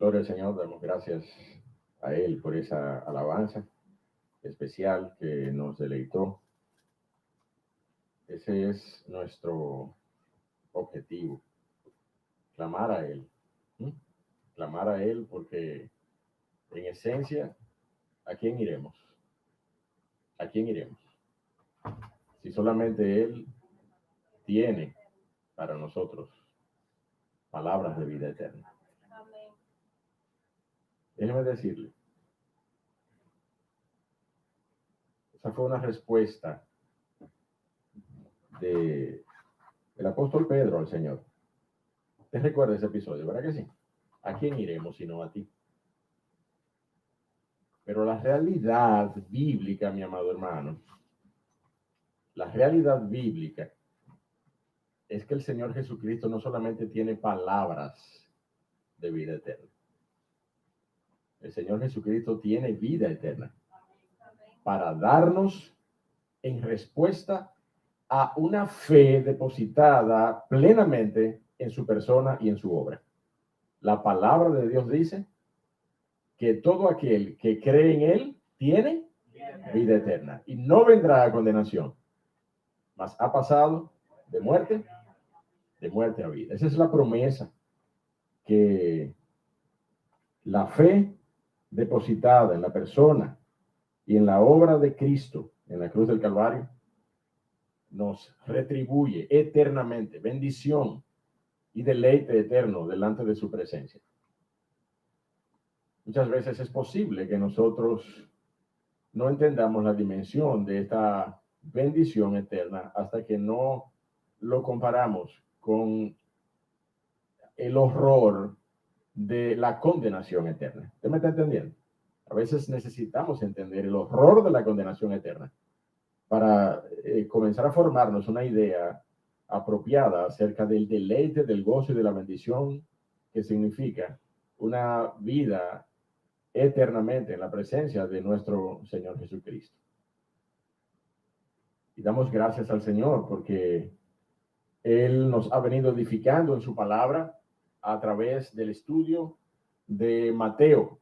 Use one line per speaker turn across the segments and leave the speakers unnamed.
Gloria al Señor, damos gracias a Él por esa alabanza especial que nos deleitó. Ese es nuestro objetivo, clamar a Él. Clamar a Él porque en esencia, ¿a quién iremos? ¿A quién iremos? Si solamente Él tiene para nosotros palabras de vida eterna. Déjeme decirle, esa fue una respuesta del apóstol Pedro al Señor. ¿Te recuerdas ese episodio? ¿Verdad que sí? ¿A quién iremos sino a ti? Pero la realidad bíblica, mi amado hermano, la realidad bíblica es que el Señor Jesucristo no solamente tiene palabras de vida eterna. El Señor Jesucristo tiene vida eterna para darnos en respuesta a una fe depositada plenamente en su persona y en su obra. La palabra de Dios dice que todo aquel que cree en Él tiene vida eterna y no vendrá a condenación, mas ha pasado de muerte a vida. Esa es la promesa que la fe depositada en la persona y en la obra de Cristo en la cruz del Calvario nos retribuye eternamente bendición y deleite eterno delante de su presencia. Muchas veces es posible que nosotros no entendamos la dimensión de esta bendición eterna hasta que no lo comparamos con el horror de la condenación eterna. ¿Usted me está entendiendo? A veces necesitamos entender el horror de la condenación eterna para comenzar a formarnos una idea apropiada acerca del deleite, del gozo y de la bendición que significa una vida eternamente en la presencia de nuestro Señor Jesucristo. Y damos gracias al Señor porque Él nos ha venido edificando en su palabra a través del estudio de Mateo.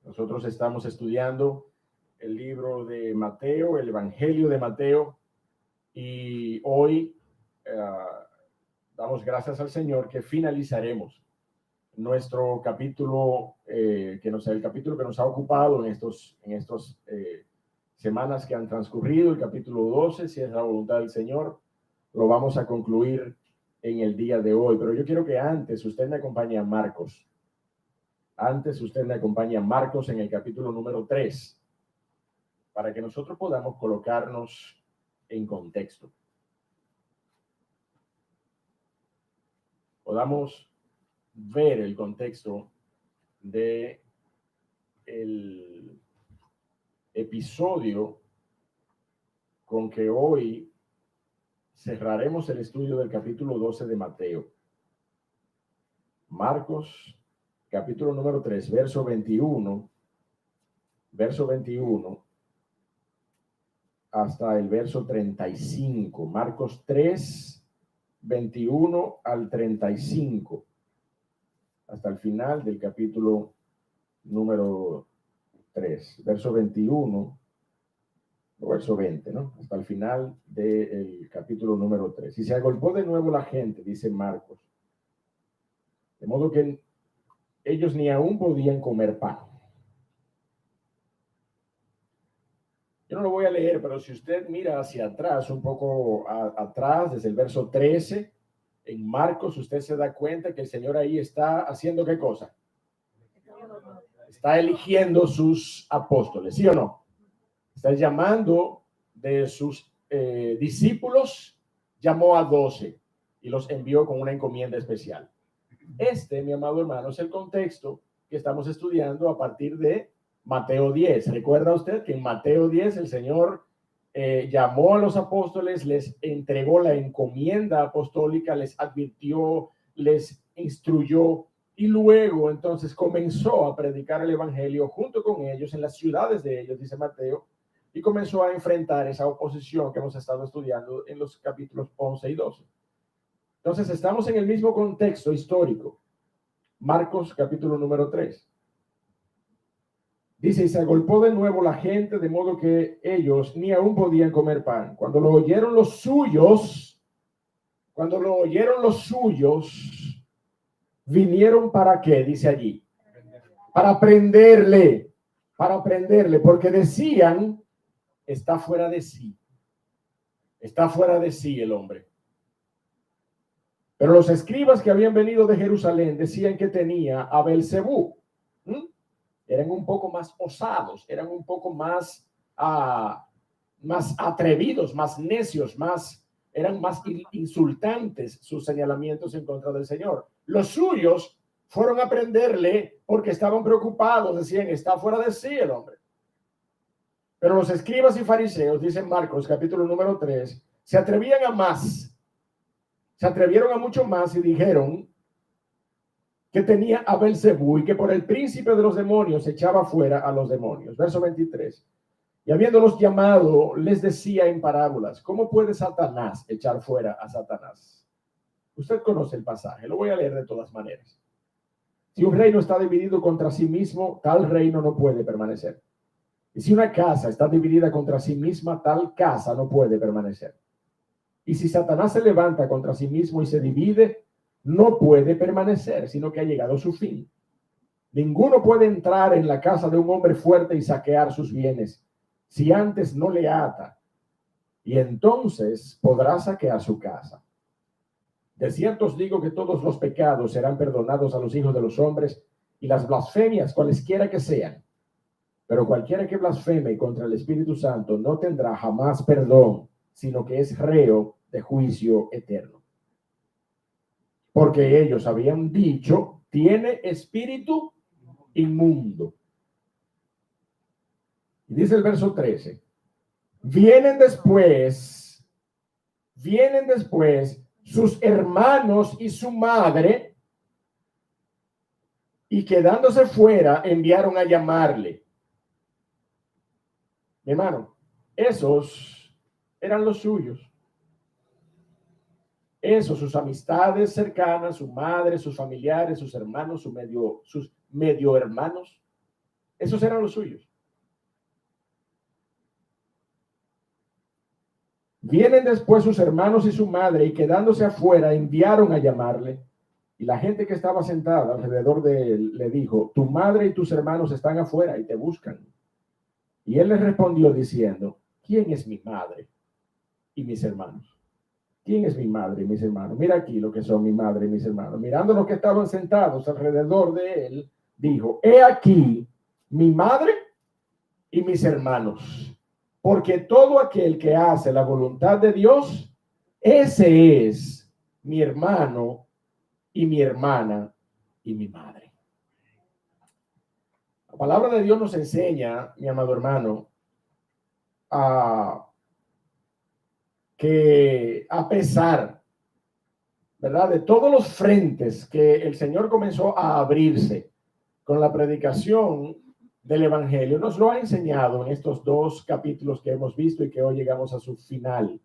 Nosotros estamos estudiando el libro de Mateo, el Evangelio de Mateo, y hoy damos gracias al Señor que finalizaremos nuestro capítulo, el capítulo que nos ha ocupado en estos semanas que han transcurrido, el capítulo 12, si es la voluntad del Señor, lo vamos a concluir en el día de hoy. Pero yo quiero que antes usted me acompañe a Marcos. Antes usted me acompaña a Marcos en el capítulo número 3, para que nosotros podamos colocarnos en contexto. Podamos ver el contexto de el episodio con que hoy cerraremos el estudio del capítulo 12 de Mateo. Marcos, capítulo número 3, verso 21 hasta el verso 35. Marcos 3, 21 al 35. Hasta el final del capítulo número 3, verso 21, o verso 20, ¿no? Hasta el final del capítulo número 3. Y se agolpó de nuevo la gente, dice Marcos, de modo que ellos ni aún podían comer pan. Yo no lo voy a leer, pero si usted mira hacia atrás, un poco atrás, desde el verso 13, en Marcos, usted se da cuenta que el Señor ahí está haciendo ¿qué cosa? Está eligiendo sus apóstoles, ¿sí o no? Está llamando de sus discípulos, llamó a 12 y los envió con una encomienda especial. Mi amado hermano, es el contexto que estamos estudiando a partir de Mateo 10. ¿Recuerda usted que en Mateo 10 el Señor llamó a los apóstoles, les entregó la encomienda apostólica, les advirtió, les instruyó y luego entonces comenzó a predicar el evangelio junto con ellos en las ciudades de ellos, dice Mateo, y comenzó a enfrentar esa oposición que hemos estado estudiando en los capítulos 11 y 12. Entonces estamos en el mismo contexto histórico. Marcos capítulo número 3. Dice, y se agolpó de nuevo la gente, de modo que ellos ni aún podían comer pan. Cuando lo oyeron los suyos, vinieron para qué, dice allí, para prenderle, porque decían, está fuera de sí el hombre. Pero los escribas que habían venido de Jerusalén decían que tenía a Belcebú. Eran un poco más osados, eran un poco más atrevidos, más necios, eran más insultantes sus señalamientos en contra del Señor. Los suyos fueron a prenderle porque estaban preocupados, decían, está fuera de sí el hombre. Pero los escribas y fariseos, dice Marcos capítulo número 3, se atrevieron a mucho más y dijeron que tenía a Belcebú y que por el príncipe de los demonios echaba fuera a los demonios. Verso 23. Y habiéndolos llamado, les decía en parábolas, ¿cómo puede Satanás echar fuera a Satanás? Usted conoce el pasaje, lo voy a leer de todas maneras. Si un reino está dividido contra sí mismo, tal reino no puede permanecer. Y si una casa está dividida contra sí misma, tal casa no puede permanecer. Y si Satanás se levanta contra sí mismo y se divide, no puede permanecer, sino que ha llegado su fin. Ninguno puede entrar en la casa de un hombre fuerte y saquear sus bienes, si antes no le ata, y entonces podrá saquear su casa. De cierto os digo que todos los pecados serán perdonados a los hijos de los hombres, y las blasfemias, cualesquiera que sean. Pero cualquiera que blasfeme contra el Espíritu Santo no tendrá jamás perdón, sino que es reo de juicio eterno. Porque ellos habían dicho, tiene espíritu inmundo. Y dice el verso 13, vienen después sus hermanos y su madre, y quedándose fuera enviaron a llamarle. Mi hermano, esos eran los suyos. Eso, sus amistades cercanas, su madre, sus familiares, sus hermanos, sus medio hermanos, esos eran los suyos. Vienen después sus hermanos y su madre, y quedándose afuera enviaron a llamarle. Y la gente que estaba sentada alrededor de él le dijo, tu madre y tus hermanos están afuera y te buscan. Y él les respondió diciendo, ¿quién es mi madre y mis hermanos? ¿Quién es mi madre y mis hermanos? Mira aquí lo que son mi madre y mis hermanos. Mirando los que estaban sentados alrededor de él, dijo, he aquí mi madre y mis hermanos. Porque todo aquel que hace la voluntad de Dios, ese es mi hermano y mi hermana y mi madre. La palabra de Dios nos enseña, mi amado hermano, que a pesar, ¿verdad?, de todos los frentes que el Señor comenzó a abrirse con la predicación del Evangelio, nos lo ha enseñado en estos 2 capítulos que hemos visto y que hoy llegamos a su final,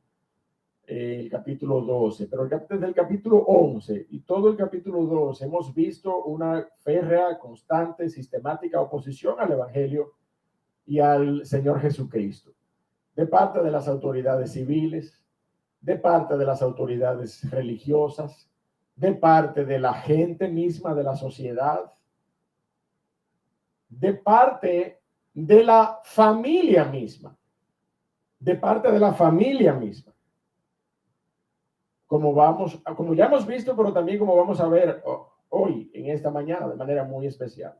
el capítulo 12, pero desde el capítulo 11 y todo el capítulo 12 hemos visto una férrea, constante, sistemática oposición al Evangelio y al Señor Jesucristo, de parte de las autoridades civiles, de parte de las autoridades religiosas, de parte de la gente misma, de la sociedad, de parte de la familia misma, como ya hemos visto, pero también como vamos a ver hoy, en esta mañana, de manera muy especial,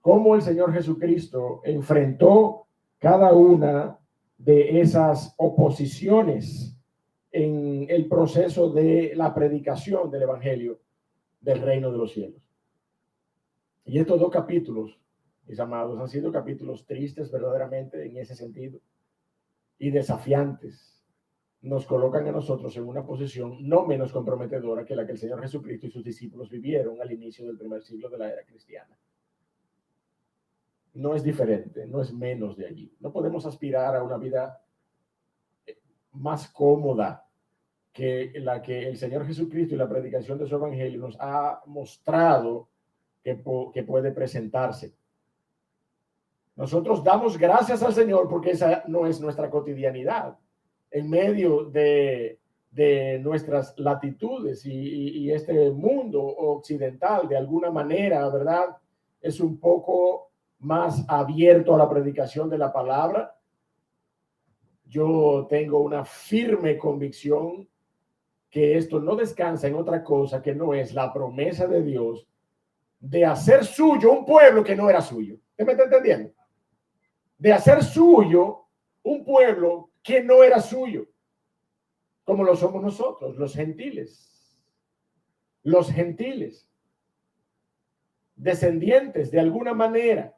cómo el Señor Jesucristo enfrentó cada una de esas oposiciones en el proceso de la predicación del Evangelio del reino de los cielos. Y estos 2 capítulos, mis amados, han sido capítulos tristes verdaderamente en ese sentido y desafiantes. Nos colocan a nosotros en una posición no menos comprometedora que la que el Señor Jesucristo y sus discípulos vivieron al inicio del primer siglo de la era cristiana. No es diferente, no es menos de allí. No podemos aspirar a una vida más cómoda que el Señor Jesucristo y la predicación de su evangelio nos ha mostrado que puede presentarse. Nosotros damos gracias al Señor porque esa no es nuestra cotidianidad. En medio de nuestras latitudes y este mundo occidental, de alguna manera, ¿verdad? Es un poco más abierto a la predicación de la palabra. Yo tengo una firme convicción que esto no descansa en otra cosa que no es la promesa de Dios de hacer suyo un pueblo que no era suyo. ¿Usted me está entendiendo? De hacer suyo un pueblo que no era suyo, como lo somos nosotros, los gentiles. Los gentiles, descendientes de alguna manera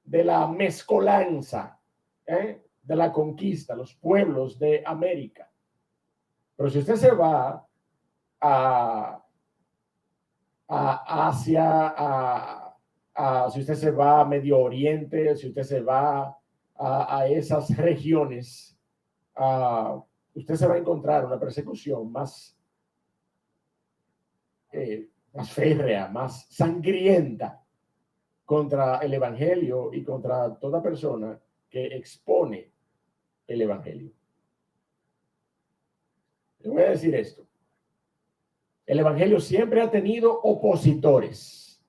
de la mezcolanza, de la conquista, los pueblos de América. Pero si usted se va a Asia, si usted se va a Medio Oriente, si usted se va a esas regiones, usted se va a encontrar una persecución más férrea, más sangrienta contra el evangelio y contra toda persona que expone el evangelio. Le voy a decir esto. El evangelio siempre ha tenido opositores,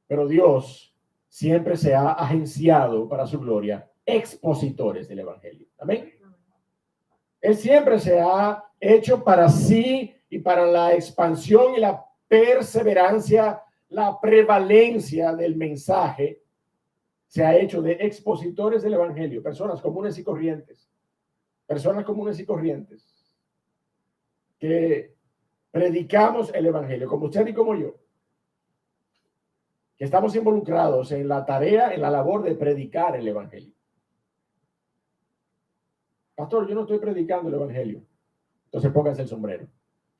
pero Dios siempre se ha agenciado para su gloria expositores del evangelio. Amén. Él siempre se ha hecho para sí y para la expansión y la perseverancia, la prevalencia del mensaje, se ha hecho de expositores del evangelio, personas comunes y corrientes, que predicamos el evangelio, como usted y como yo, que estamos involucrados en la tarea, en la labor de predicar el evangelio. Pastor, yo no estoy predicando el evangelio. Entonces póngase el sombrero.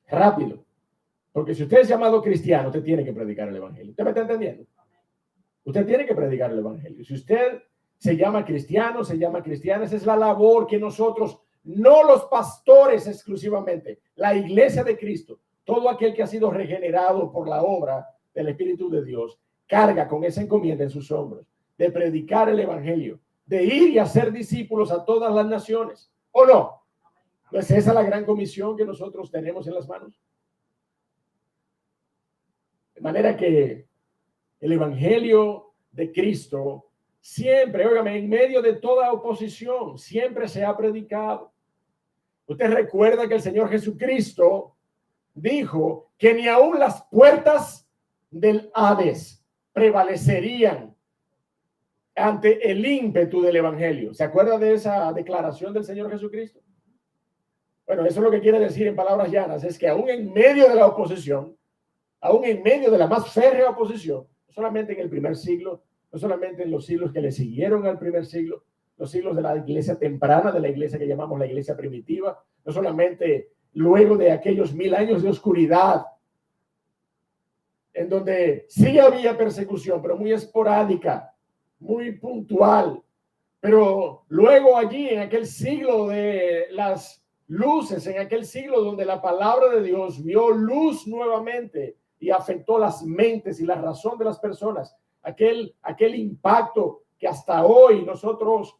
Rápido. Porque si usted es llamado cristiano, usted tiene que predicar el evangelio. ¿Usted me está entendiendo? Usted tiene que predicar el evangelio. Si usted se llama cristiano, se llama cristiana, esa es la labor que nosotros, no los pastores exclusivamente, la iglesia de Cristo, todo aquel que ha sido regenerado por la obra del Espíritu de Dios, carga con esa encomienda en sus hombros de predicar el evangelio, de ir y hacer discípulos a todas las naciones. ¿O no? Pues esa es la gran comisión que nosotros tenemos en las manos. De manera que el evangelio de Cristo siempre, óigame, en medio de toda oposición, siempre se ha predicado. Usted recuerda que el Señor Jesucristo dijo que ni aún las puertas del Hades prevalecerían ante el ímpetu del evangelio. ¿Se acuerda de esa declaración del Señor Jesucristo? Bueno, eso es lo que quiere decir en palabras llanas, es que aún en medio de la oposición, aún en medio de la más férrea oposición, no solamente en el primer siglo, no solamente en los siglos que le siguieron al primer siglo, los siglos de la iglesia temprana, de la iglesia que llamamos la iglesia primitiva, no solamente luego de aquellos 1000 años de oscuridad, en donde sí había persecución, pero muy esporádica, muy puntual, pero luego allí en aquel siglo de las luces, en aquel siglo donde la palabra de Dios vio luz nuevamente y afectó las mentes y la razón de las personas, aquel impacto que hasta hoy nosotros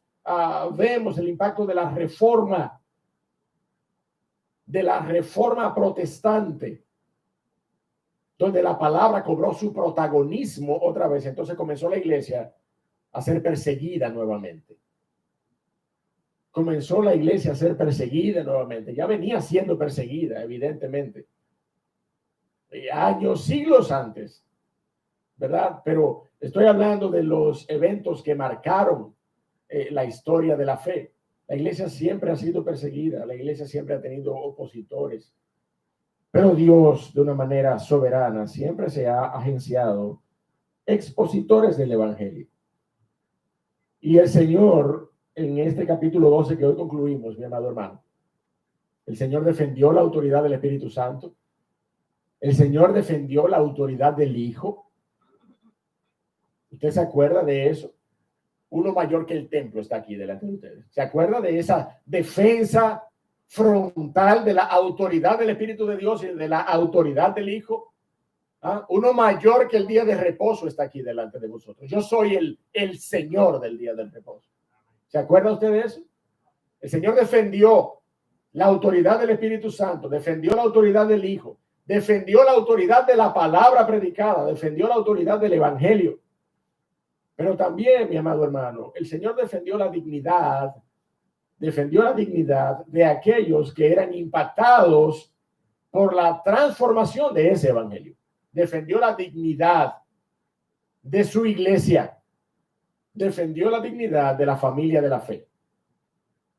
vemos, el impacto de la reforma protestante, donde la palabra cobró su protagonismo otra vez. Entonces comenzó la iglesia a ser perseguida nuevamente. Comenzó la iglesia a ser perseguida nuevamente. Ya venía siendo perseguida, evidentemente. Años, siglos antes, ¿verdad? Pero estoy hablando de los eventos que marcaron la historia de la fe. La iglesia siempre ha sido perseguida. La iglesia siempre ha tenido opositores. Pero Dios, de una manera soberana, siempre se ha agenciado expositores del evangelio. Y el Señor, en este capítulo 12 que hoy concluimos, mi amado hermano, el Señor defendió la autoridad del Espíritu Santo. El Señor defendió la autoridad del Hijo. ¿Usted se acuerda de eso? Uno mayor que el templo está aquí delante de ustedes. ¿Se acuerda de esa defensa frontal de la autoridad del Espíritu de Dios y de la autoridad del Hijo. Uno mayor que el día de reposo está aquí delante de vosotros. Yo soy el Señor del día del reposo. ¿Se acuerda usted de eso? El Señor defendió la autoridad del Espíritu Santo, defendió la autoridad del Hijo, defendió la autoridad de la palabra predicada, defendió la autoridad del Evangelio. Pero también, mi amado hermano, el Señor defendió la dignidad de aquellos que eran impactados por la transformación de ese Evangelio. Defendió la dignidad de su iglesia, defendió la dignidad de la familia de la fe.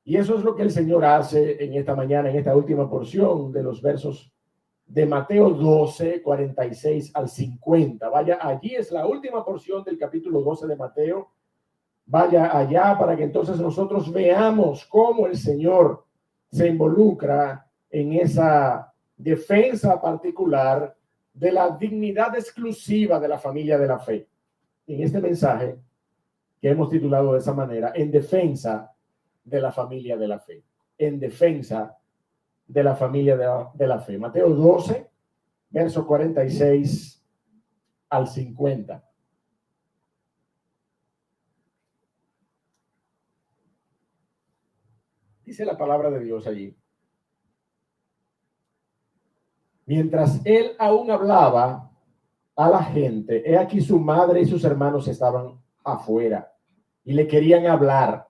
Y eso es lo que el Señor hace en esta mañana, en esta última porción de los versos de Mateo 12, 46 al 50. Vaya, allí es la última porción del capítulo 12 de Mateo. Vaya allá para que entonces nosotros veamos cómo el Señor se involucra en esa defensa particular de la dignidad exclusiva de la familia de la fe. En este mensaje que hemos titulado de esa manera, en defensa de la familia de la fe, en defensa de la familia de la fe. Mateo 12, verso 46 al 50. Dice la palabra de Dios allí. Mientras él aún hablaba a la gente, he aquí su madre y sus hermanos estaban afuera y le querían hablar.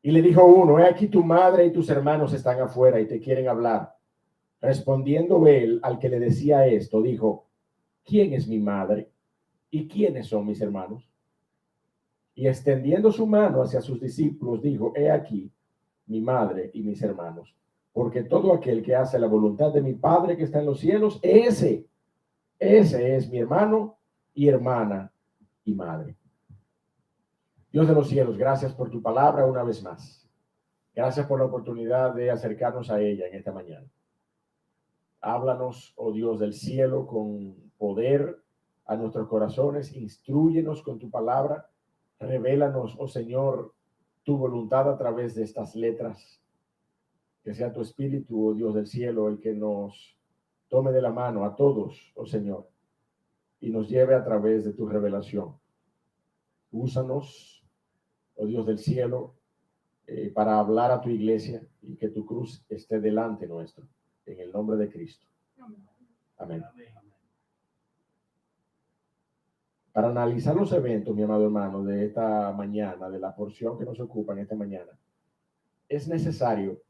Y le dijo uno, he aquí tu madre y tus hermanos están afuera y te quieren hablar. Respondiendo él al que le decía esto, dijo, ¿quién es mi madre y quiénes son mis hermanos? Y extendiendo su mano hacia sus discípulos, dijo, he aquí mi madre y mis hermanos, porque todo aquel que hace la voluntad de mi Padre que está en los cielos, ese es mi hermano y hermana y madre. Dios de los cielos, gracias por tu palabra una vez más. Gracias por la oportunidad de acercarnos a ella en esta mañana. Háblanos, oh Dios del cielo, con poder a nuestros corazones. Instrúyenos con tu palabra. Revélanos, oh Señor, tu voluntad a través de estas letras. Que sea tu Espíritu, oh Dios del cielo, el que nos tome de la mano a todos, oh Señor, y nos lleve a través de tu revelación. Úsanos, oh Dios del cielo, para hablar a tu iglesia y que tu cruz esté delante nuestro. En el nombre de Cristo. Amén. Para analizar los eventos, mi amado hermano, de esta mañana, de la porción que nos ocupa en esta mañana, es necesario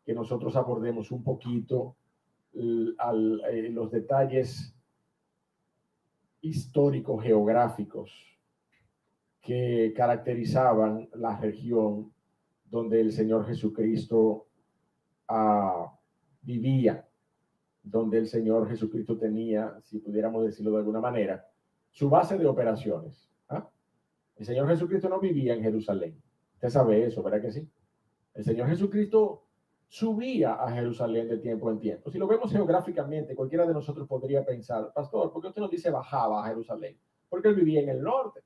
que nosotros abordemos un poquito los detalles históricos, geográficos, que caracterizaban la región donde el Señor Jesucristo vivía, donde el Señor Jesucristo tenía, si pudiéramos decirlo de alguna manera, su base de operaciones. El Señor Jesucristo no vivía en Jerusalén. Usted sabe eso, ¿verdad que sí? El Señor Jesucristo subía a Jerusalén de tiempo en tiempo. Si lo vemos geográficamente, cualquiera de nosotros podría pensar, pastor, ¿por qué usted no dice bajaba a Jerusalén? Porque él vivía en el norte.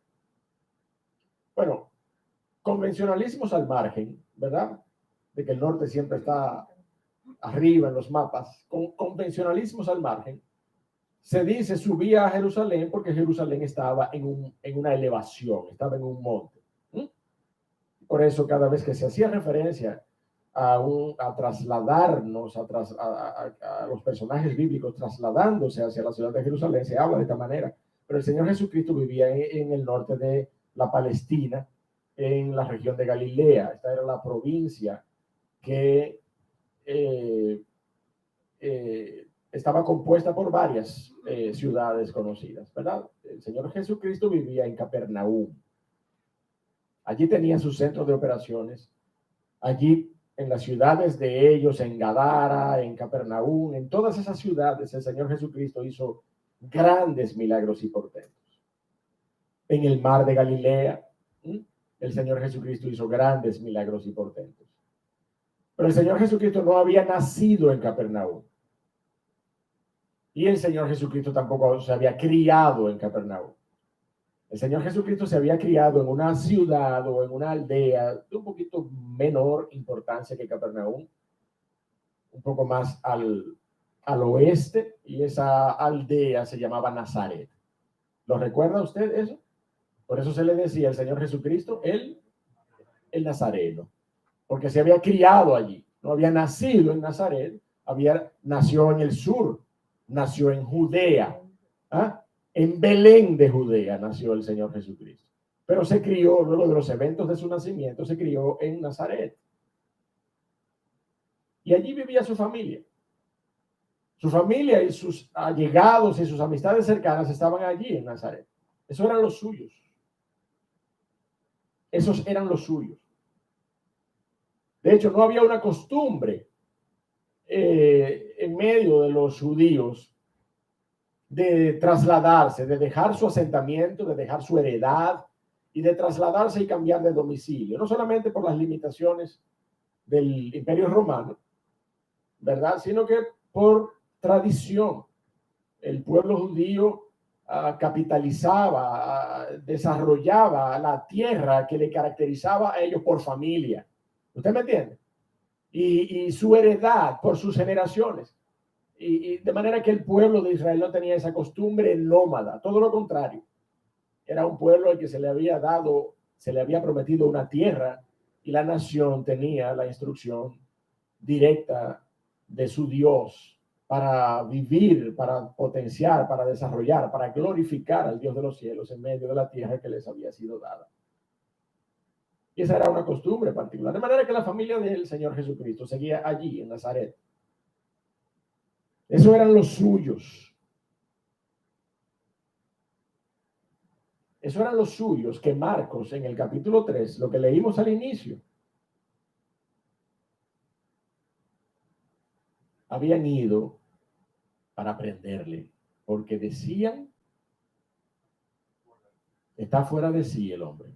Bueno, convencionalismos al margen, ¿verdad? De que el norte siempre está arriba en los mapas. Con convencionalismos al margen, se dice subía a Jerusalén porque Jerusalén estaba en una elevación, estaba en un monte. Por eso cada vez que se hacía referencia a trasladarnos, a los personajes bíblicos trasladándose hacia la ciudad de Jerusalén, se habla de esta manera. Pero el Señor Jesucristo vivía en el norte de la Palestina, en la región de Galilea. Esta era la provincia que estaba compuesta por varias ciudades conocidas, ¿verdad? El Señor Jesucristo vivía en Capernaum. Allí tenía su centro de operaciones. Allí en las ciudades de ellos, en Gadara, en Capernaum, en todas esas ciudades, el Señor Jesucristo hizo grandes milagros y portentos. En el mar de Galilea, el Señor Jesucristo hizo grandes milagros y portentos. Pero el Señor Jesucristo no había nacido en Capernaum. Y el Señor Jesucristo tampoco se había criado en Capernaum. El Señor Jesucristo se había criado en una ciudad o en una aldea de un poquito menor importancia que Capernaum, un poco más al oeste, y esa aldea se llamaba Nazaret. ¿Lo recuerda usted eso? Por eso se le decía al Señor Jesucristo el Nazareno, porque se había criado allí, no había nacido en Nazaret, nació en el sur, nació en Judea, en Belén de Judea nació el Señor Jesucristo, pero se crió, luego de los eventos de su nacimiento, se crió en Nazaret. Y allí vivía su familia. Su familia y sus allegados y sus amistades cercanas estaban allí en Nazaret. Esos eran los suyos. Esos eran los suyos. De hecho, no había una costumbre en medio de los judíos de trasladarse, de dejar su asentamiento, de dejar su heredad y de trasladarse y cambiar de domicilio. No solamente por las limitaciones del Imperio Romano, ¿verdad? Sino que por tradición. El pueblo judío capitalizaba, desarrollaba la tierra que le caracterizaba a ellos por familia. ¿Usted me entiende? Y su heredad por sus generaciones. Y de manera que el pueblo de Israel no tenía esa costumbre nómada, todo lo contrario. Era un pueblo al que se le había dado, se le había prometido una tierra y la nación tenía la instrucción directa de su Dios para vivir, para potenciar, para desarrollar, para glorificar al Dios de los cielos en medio de la tierra que les había sido dada. Y esa era una costumbre particular. De manera que la familia del Señor Jesucristo seguía allí en Nazaret. Esos eran los suyos. Esos eran los suyos que Marcos en el capítulo 3, lo que leímos al inicio, habían ido para aprenderle, porque decían, está fuera de sí el hombre,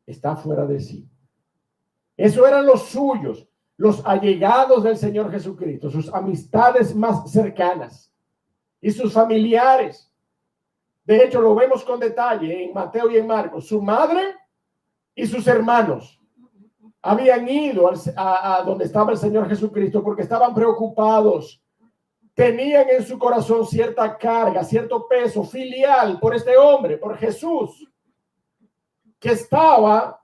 está fuera de sí. Eso eran los suyos, los allegados del Señor Jesucristo, sus amistades más cercanas y sus familiares. De hecho, lo vemos con detalle en Mateo y en Marcos. Su madre y sus hermanos habían ido a donde estaba el Señor Jesucristo porque estaban preocupados. Tenían en su corazón cierta carga, cierto peso filial por este hombre, por Jesús, que estaba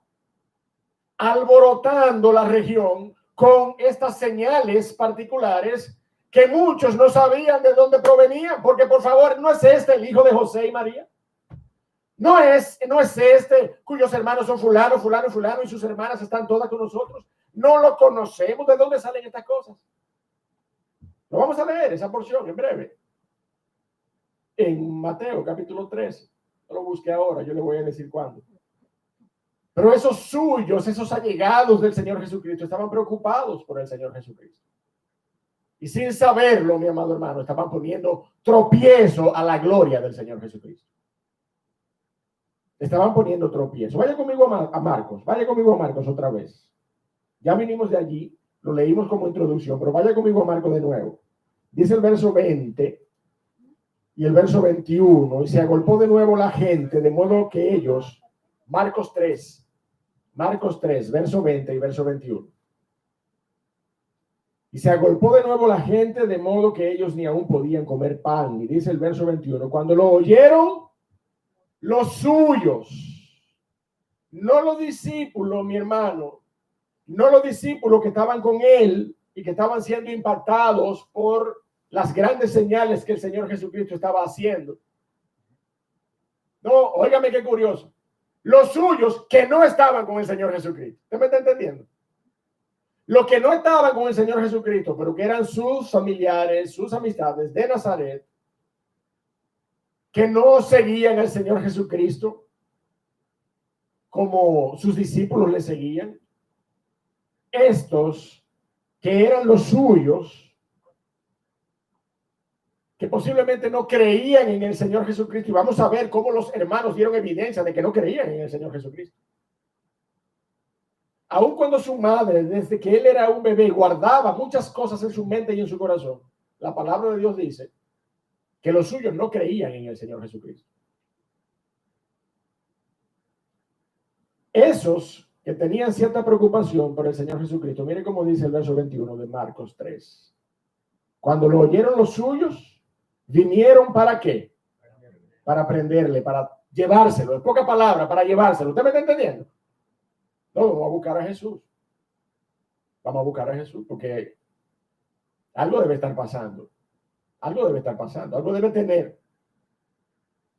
alborotando la región con estas señales particulares que muchos no sabían de dónde provenían, porque por favor, ¿no es este el hijo de José y María? ¿No es este cuyos hermanos son fulano, fulano, fulano y sus hermanas están todas con nosotros? No lo conocemos. ¿De dónde salen estas cosas? Lo vamos a leer esa porción en breve. En Mateo capítulo 13. No lo busque ahora, yo le voy a decir cuándo. Pero esos suyos, esos allegados del Señor Jesucristo estaban preocupados por el Señor Jesucristo. Y sin saberlo, mi amado hermano, estaban poniendo tropiezo a la gloria del Señor Jesucristo. Estaban poniendo tropiezo. Vaya conmigo a Marcos. Vaya conmigo a Marcos otra vez. Ya vinimos de allí. Lo leímos como introducción, pero vaya conmigo a Marcos de nuevo. Dice el verso 20 y el verso 21. Y se agolpó de nuevo la gente, de modo que ellos, Marcos 3, verso 20 y verso 21. Y se agolpó de nuevo la gente, de modo que ellos ni aún podían comer pan. Y dice el verso 21, cuando lo oyeron los suyos, no los discípulos, mi hermano, no los discípulos que estaban con él y que estaban siendo impactados por las grandes señales que el Señor Jesucristo estaba haciendo. No, óigame qué curioso. Los suyos que no estaban con el Señor Jesucristo. ¿Usted me está entendiendo? Los que no estaban con el Señor Jesucristo, pero que eran sus familiares, sus amistades de Nazaret, que no seguían al Señor Jesucristo como sus discípulos le seguían. Estos que eran los suyos, que posiblemente no creían en el Señor Jesucristo, y vamos a ver cómo los hermanos dieron evidencia de que no creían en el Señor Jesucristo. Aun cuando su madre, desde que él era un bebé, guardaba muchas cosas en su mente y en su corazón, la palabra de Dios dice que los suyos no creían en el Señor Jesucristo.
Esos que tenían cierta preocupación por el Señor Jesucristo, mire cómo dice el verso 21 de Marcos 3. Cuando lo oyeron los suyos, vinieron ¿para qué? Para prenderle, para llevárselo. En pocas palabras, para llevárselo. ¿Usted me está entendiendo? No, vamos a buscar a Jesús. Vamos a buscar a Jesús porque algo debe estar pasando. Algo debe estar pasando. Algo debe tener.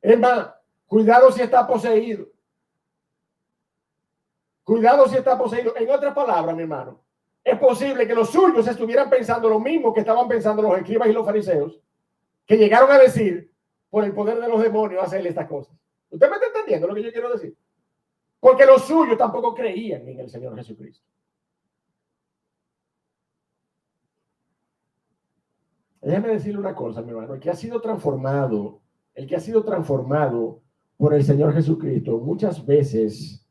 Es más, cuidado si está poseído. Cuidado si está poseído. En otras palabras, mi hermano, es posible que los suyos estuvieran pensando lo mismo que estaban pensando los escribas y los fariseos, que llegaron a decir, por el poder de los demonios, hacerle estas cosas. ¿Usted me está entendiendo lo que yo quiero decir? Porque los suyos tampoco creían en el Señor Jesucristo. Déjeme decirle una cosa, mi hermano, el que ha sido transformado por el Señor Jesucristo, muchas veces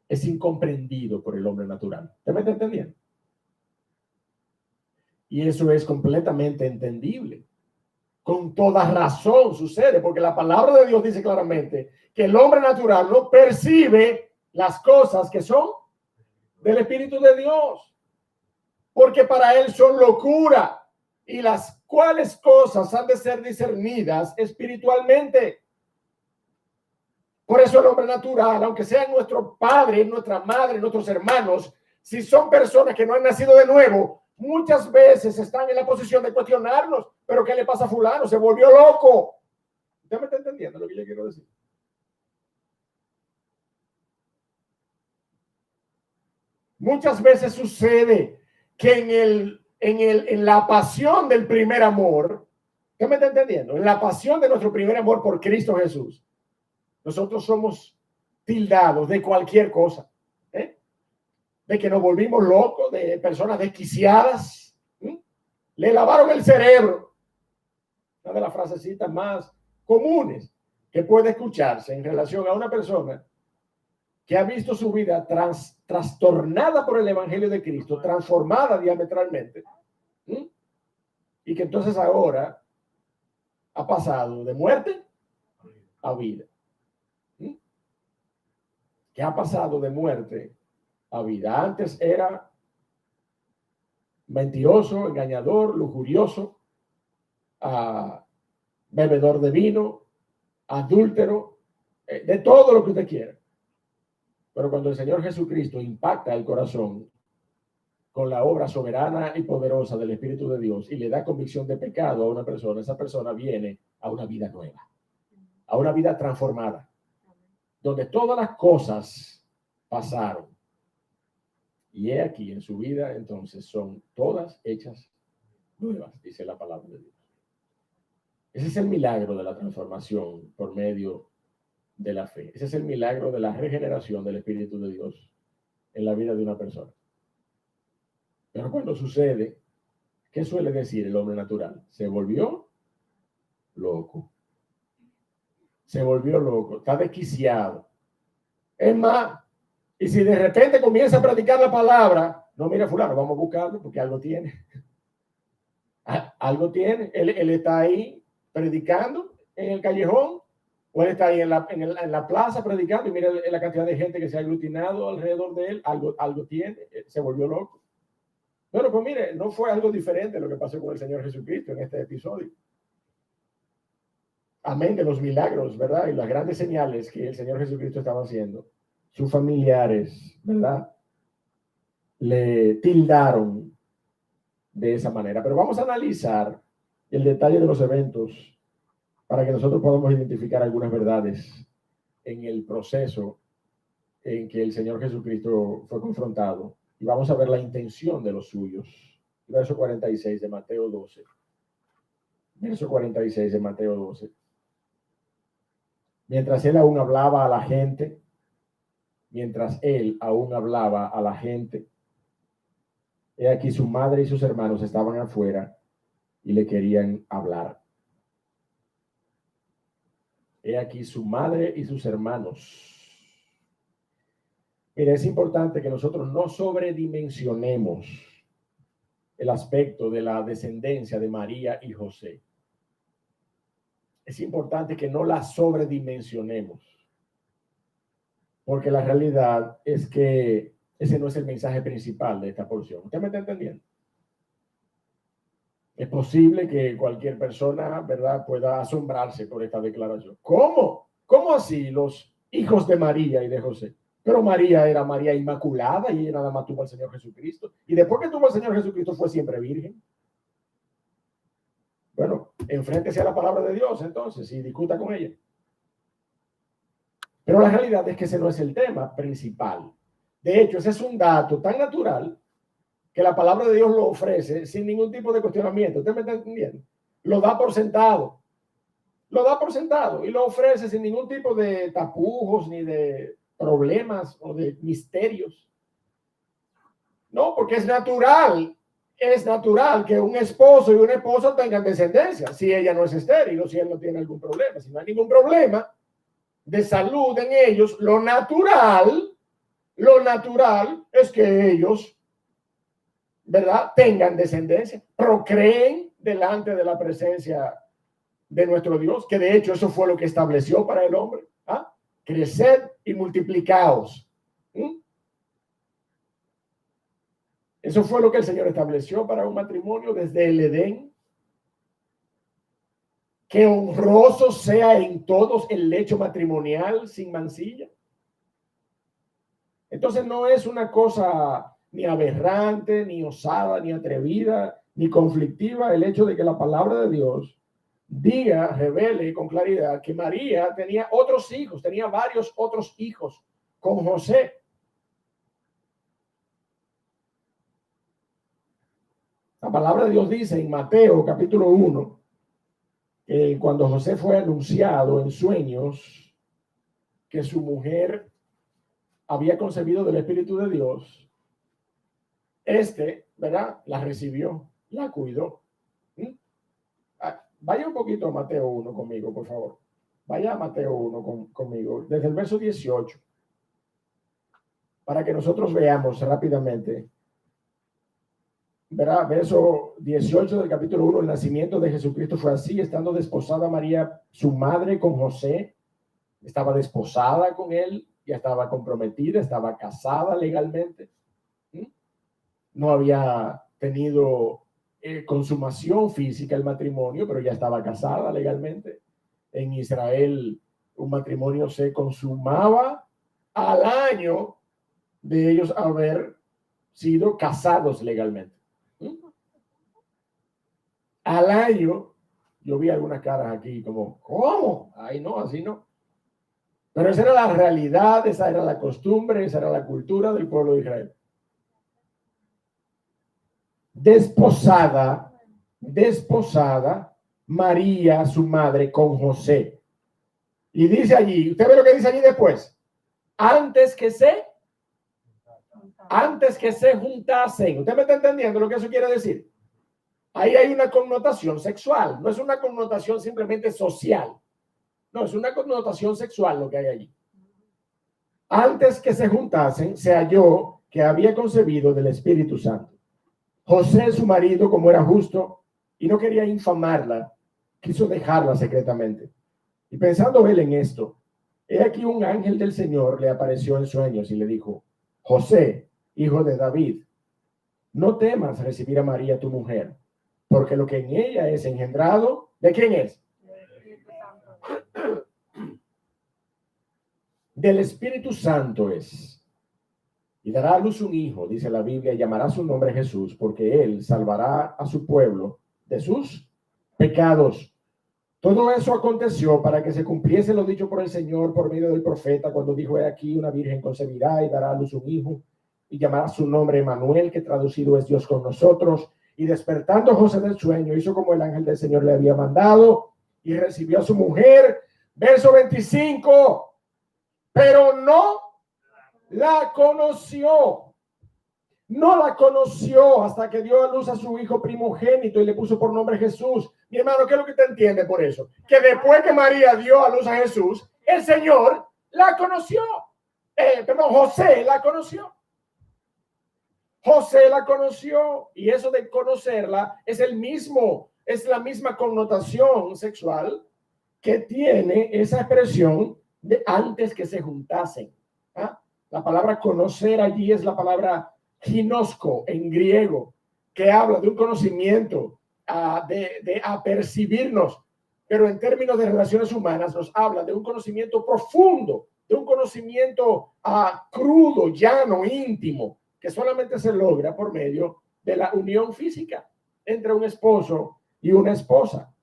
es incomprendido por el hombre natural. ¿Usted me está entendiendo? Y eso es completamente entendible. Con toda razón sucede, porque la palabra de Dios dice claramente que el hombre natural no percibe las cosas que son del Espíritu de Dios, porque para él son locura, y las cuales cosas han de ser discernidas espiritualmente. Por eso el hombre natural, aunque sea nuestro padre, nuestra madre, nuestros hermanos, si son personas que no han nacido de nuevo, muchas veces están en la posición de cuestionarnos, pero ¿qué le pasa a fulano? Se volvió loco. ¿Usted me está entendiendo lo que yo quiero decir? Muchas veces sucede que en la pasión del primer amor, ¿qué me está entendiendo? En la pasión de nuestro primer amor por Cristo Jesús, nosotros somos tildados de cualquier cosa, de que nos volvimos locos, de personas desquiciadas, le lavaron el cerebro. Una de las frasecitas más comunes que puede escucharse en relación a una persona que ha visto su vida trastornada por el Evangelio de Cristo, transformada diametralmente, y que entonces ahora ha pasado de muerte a vida. Que ha pasado de muerte a vida. Antes era mentiroso, engañador, lujurioso, bebedor de vino, adúltero, de todo lo que usted quiera. Pero cuando el Señor Jesucristo impacta el corazón con la obra soberana y poderosa del Espíritu de Dios y le da convicción de pecado a una persona, esa persona viene a una vida nueva, a una vida transformada, donde todas las cosas pasaron. Y he aquí en su vida, entonces, son todas hechas nuevas, dice la palabra de Dios. Ese es el milagro de la transformación por medio de la fe. Ese es el milagro de la regeneración del Espíritu de Dios en la vida de una persona. Pero cuando sucede, ¿qué suele decir el hombre natural? Se volvió loco. Se volvió loco, está desquiciado. Es más, y si de repente comienza a predicar la palabra, no, mira fulano, vamos a buscarlo porque algo tiene. Algo tiene. Él está ahí predicando en el callejón, o él está ahí en la plaza predicando y mira la cantidad de gente que se ha aglutinado alrededor de él. Algo tiene, se volvió loco. Bueno, pues mire, no fue algo diferente lo que pasó con el Señor Jesucristo en este episodio. Amén de los milagros, ¿verdad? Y las grandes señales que el Señor Jesucristo estaba haciendo. Sus familiares, ¿verdad? Le tildaron de esa manera. Pero vamos a analizar el detalle de los eventos para que nosotros podamos identificar algunas verdades en el proceso en que el Señor Jesucristo fue confrontado. Y vamos a ver la intención de los suyos. Verso 46 de Mateo 12. Verso 46 de Mateo 12. Mientras él aún hablaba a la gente, he aquí su madre y sus hermanos estaban afuera y le querían hablar. He aquí su madre y sus hermanos. Mira, es importante que nosotros no sobredimensionemos el aspecto de la descendencia de María y José. Es importante que no la sobredimensionemos. porque la realidad es que ese no es el mensaje principal de esta porción. ¿Usted me está entendiendo? Es posible que cualquier persona, ¿verdad?, pueda asombrarse por esta declaración. ¿Cómo? ¿Cómo así los hijos de María y de José? Pero María era María Inmaculada y ella nada más tuvo al Señor Jesucristo. Y después que tuvo al Señor Jesucristo fue siempre virgen. Bueno, enfréntese a la palabra de Dios entonces y discuta con ella. Pero la realidad es que ese no es el tema principal. De hecho, ese es un dato tan natural que la palabra de Dios lo ofrece sin ningún tipo de cuestionamiento. ¿Usted me está entendiendo? Lo da por sentado. Lo da por sentado y lo ofrece sin ningún tipo de tapujos ni de problemas o de misterios. No, porque es natural que un esposo y una esposa tengan descendencia, si ella no es estéril o si él no tiene algún problema. Si no hay ningún problema de salud en ellos, lo natural es que ellos, ¿verdad?, tengan descendencia, procreen delante de la presencia de nuestro Dios, que de hecho eso fue lo que estableció para el hombre. ¿Ah? Creced y multiplicaos. Eso fue lo que el Señor estableció para un matrimonio desde el Edén. Que honroso sea en todos el lecho matrimonial sin mancilla. Entonces no es una cosa ni aberrante, ni osada, ni atrevida, ni conflictiva el hecho de que la palabra de Dios diga, revele con claridad que María tenía otros hijos, tenía varios otros hijos con José. La palabra de Dios dice en Mateo capítulo 1, que cuando José fue anunciado en sueños que su mujer había concebido del Espíritu de Dios, ¿verdad?, la recibió, la cuidó. Vaya un poquito a Mateo 1 conmigo, por favor. Vaya a Mateo 1 conmigo, desde el verso 18, para que nosotros veamos rápidamente. Verá, verso 18 del capítulo 1, el nacimiento de Jesucristo fue así, estando desposada María, su madre, con José, estaba desposada con él, ya estaba comprometida, estaba casada legalmente. No había tenido consumación física el matrimonio, pero ya estaba casada legalmente. En Israel un matrimonio se consumaba al año de ellos haber sido casados legalmente. Al año, yo vi algunas caras aquí como, ¿cómo? Ay, no, así no. Pero esa era la realidad, esa era la costumbre, esa era la cultura del pueblo de Israel. Desposada María, su madre, con José. Y dice allí, ¿usted ve lo que dice allí después? Antes que se juntasen. ¿Usted me está entendiendo lo que eso quiere decir? Ahí hay una connotación sexual, no es una connotación simplemente social. No, es una connotación sexual lo que hay allí. Antes que se juntasen, se halló que había concebido del Espíritu Santo. José, su marido, como era justo y no quería infamarla, quiso dejarla secretamente. Y pensando él en esto, he aquí un ángel del Señor le apareció en sueños y le dijo, José, hijo de David, no temas recibir a María tu mujer, porque lo que en ella es engendrado, ¿de quién es? Del Espíritu Santo es. Y dará a luz un hijo, dice la Biblia, y llamará su nombre Jesús, porque él salvará a su pueblo de sus pecados. Todo eso aconteció para que se cumpliese lo dicho por el Señor por medio del profeta, cuando dijo, he aquí una virgen concebirá y dará a luz un hijo, y llamará su nombre Emmanuel, que traducido es Dios con nosotros. Y despertando José del sueño, hizo como el ángel del Señor le había mandado, y recibió a su mujer. Verso 25, pero no la conoció. No la conoció hasta que dio a luz a su hijo primogénito y le puso por nombre Jesús. Mi hermano, ¿qué es lo que usted entiende por eso? Que después que María dio a luz a Jesús, el Señor la conoció. José la conoció. José la conoció, y eso de conocerla es la misma connotación sexual que tiene esa expresión de antes que se juntasen. ¿Ah? La palabra conocer allí es la palabra ginosko en griego, que habla de un conocimiento, de apercibirnos, pero en términos de relaciones humanas nos habla de un conocimiento profundo, de un conocimiento crudo, llano, íntimo, que solamente se logra por medio de la unión física entre un esposo y una esposa.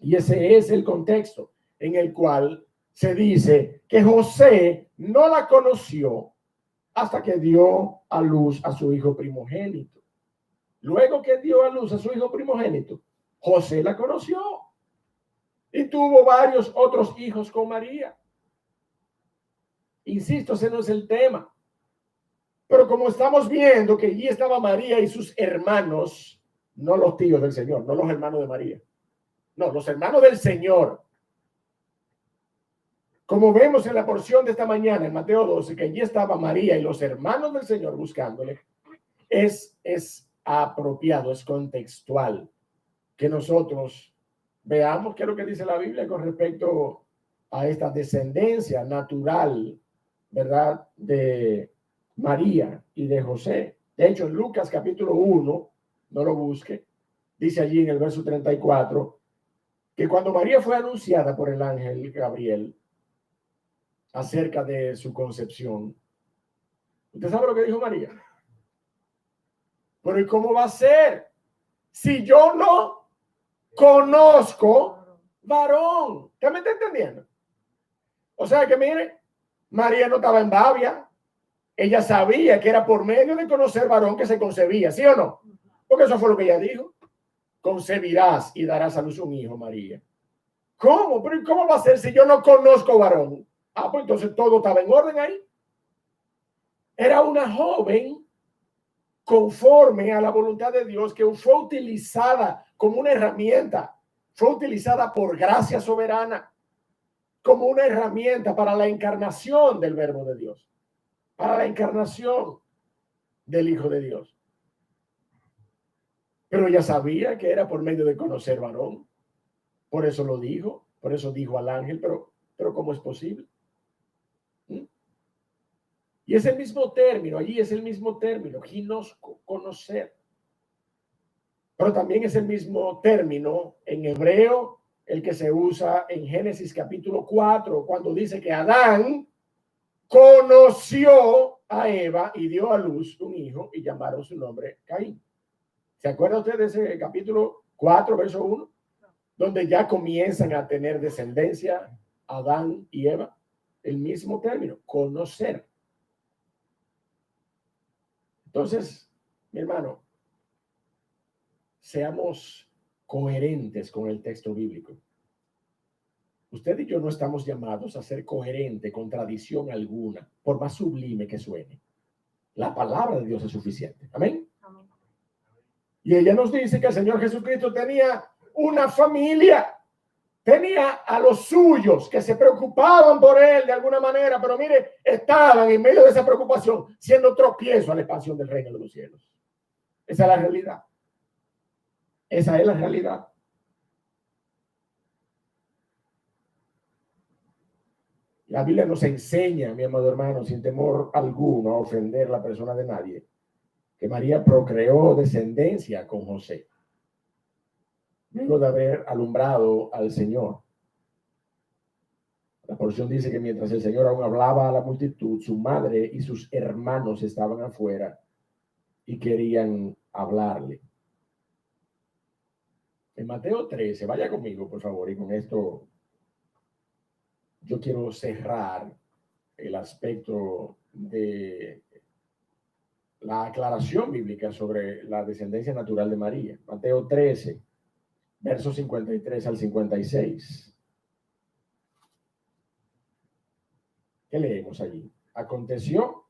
Y ese es el contexto en el cual se dice que José no la conoció hasta que dio a luz a su hijo primogénito. Luego que dio a luz a su hijo primogénito, José la conoció y tuvo varios otros hijos con María. Insisto, ese no es el tema. Pero como estamos viendo que allí estaba María y sus hermanos, no los tíos del Señor, no los hermanos de María, no, los hermanos del Señor. Como vemos en la porción de esta mañana, en Mateo 12, que allí estaba María y los hermanos del Señor buscándole, es apropiado, es contextual que nosotros veamos qué es lo que dice la Biblia con respecto a esta descendencia natural, ¿verdad?, de María y de José. De hecho, en Lucas capítulo 1, no lo busque, dice allí en el verso 34, que cuando María fue anunciada por el ángel Gabriel acerca de su concepción, ¿usted sabe lo que dijo María? Pero ¿y cómo va a ser si yo no conozco varón? ¿Usted me está entendiendo? O sea que mire, María no estaba en babia. Ella sabía que era por medio de conocer varón que se concebía, ¿sí o no? Porque eso fue lo que ella dijo. Concebirás y darás a luz un hijo, María. ¿Cómo? ¿Pero cómo va a ser si yo no conozco varón? Ah, pues entonces todo estaba en orden ahí. Era una joven conforme a la voluntad de Dios que fue utilizada como una herramienta, fue utilizada por gracia soberana como una herramienta para la encarnación del Verbo de Dios, para la encarnación del Hijo de Dios. Pero ella sabía que era por medio de conocer varón. Por eso lo dijo, por eso dijo al ángel, pero ¿cómo es posible? Y es el mismo término, allí es el mismo término, ginosco, conocer. Pero también es el mismo término en hebreo, el que se usa en Génesis capítulo 4, cuando dice que Adán conoció a Eva y dio a luz un hijo y llamaron su nombre Caín. ¿Se acuerda usted de ese capítulo 4, verso 1? Donde ya comienzan a tener descendencia Adán y Eva. El mismo término, conocer. Entonces, mi hermano, seamos coherentes con el texto bíblico. Usted y yo no estamos llamados a ser coherente con tradición alguna, por más sublime que suene. La palabra de Dios es suficiente. Amén. Amén. Y ella nos dice que el Señor Jesucristo tenía una familia, tenía a los suyos que se preocupaban por él de alguna manera, pero mire, estaban en medio de esa preocupación siendo tropiezo a la expansión del reino de los cielos. Esa es la realidad. Esa es la realidad. La Biblia nos enseña, mi amado hermano, sin temor alguno a ofender la persona de nadie, que María procreó descendencia con José, luego de haber alumbrado al Señor. La porción dice que mientras el Señor aún hablaba a la multitud, su madre y sus hermanos estaban afuera y querían hablarle. En Mateo 13, vaya conmigo, por favor, y con esto yo quiero cerrar el aspecto de la aclaración bíblica sobre la descendencia natural de María. Mateo 13, versos 53 al 56. ¿Qué leemos allí? Aconteció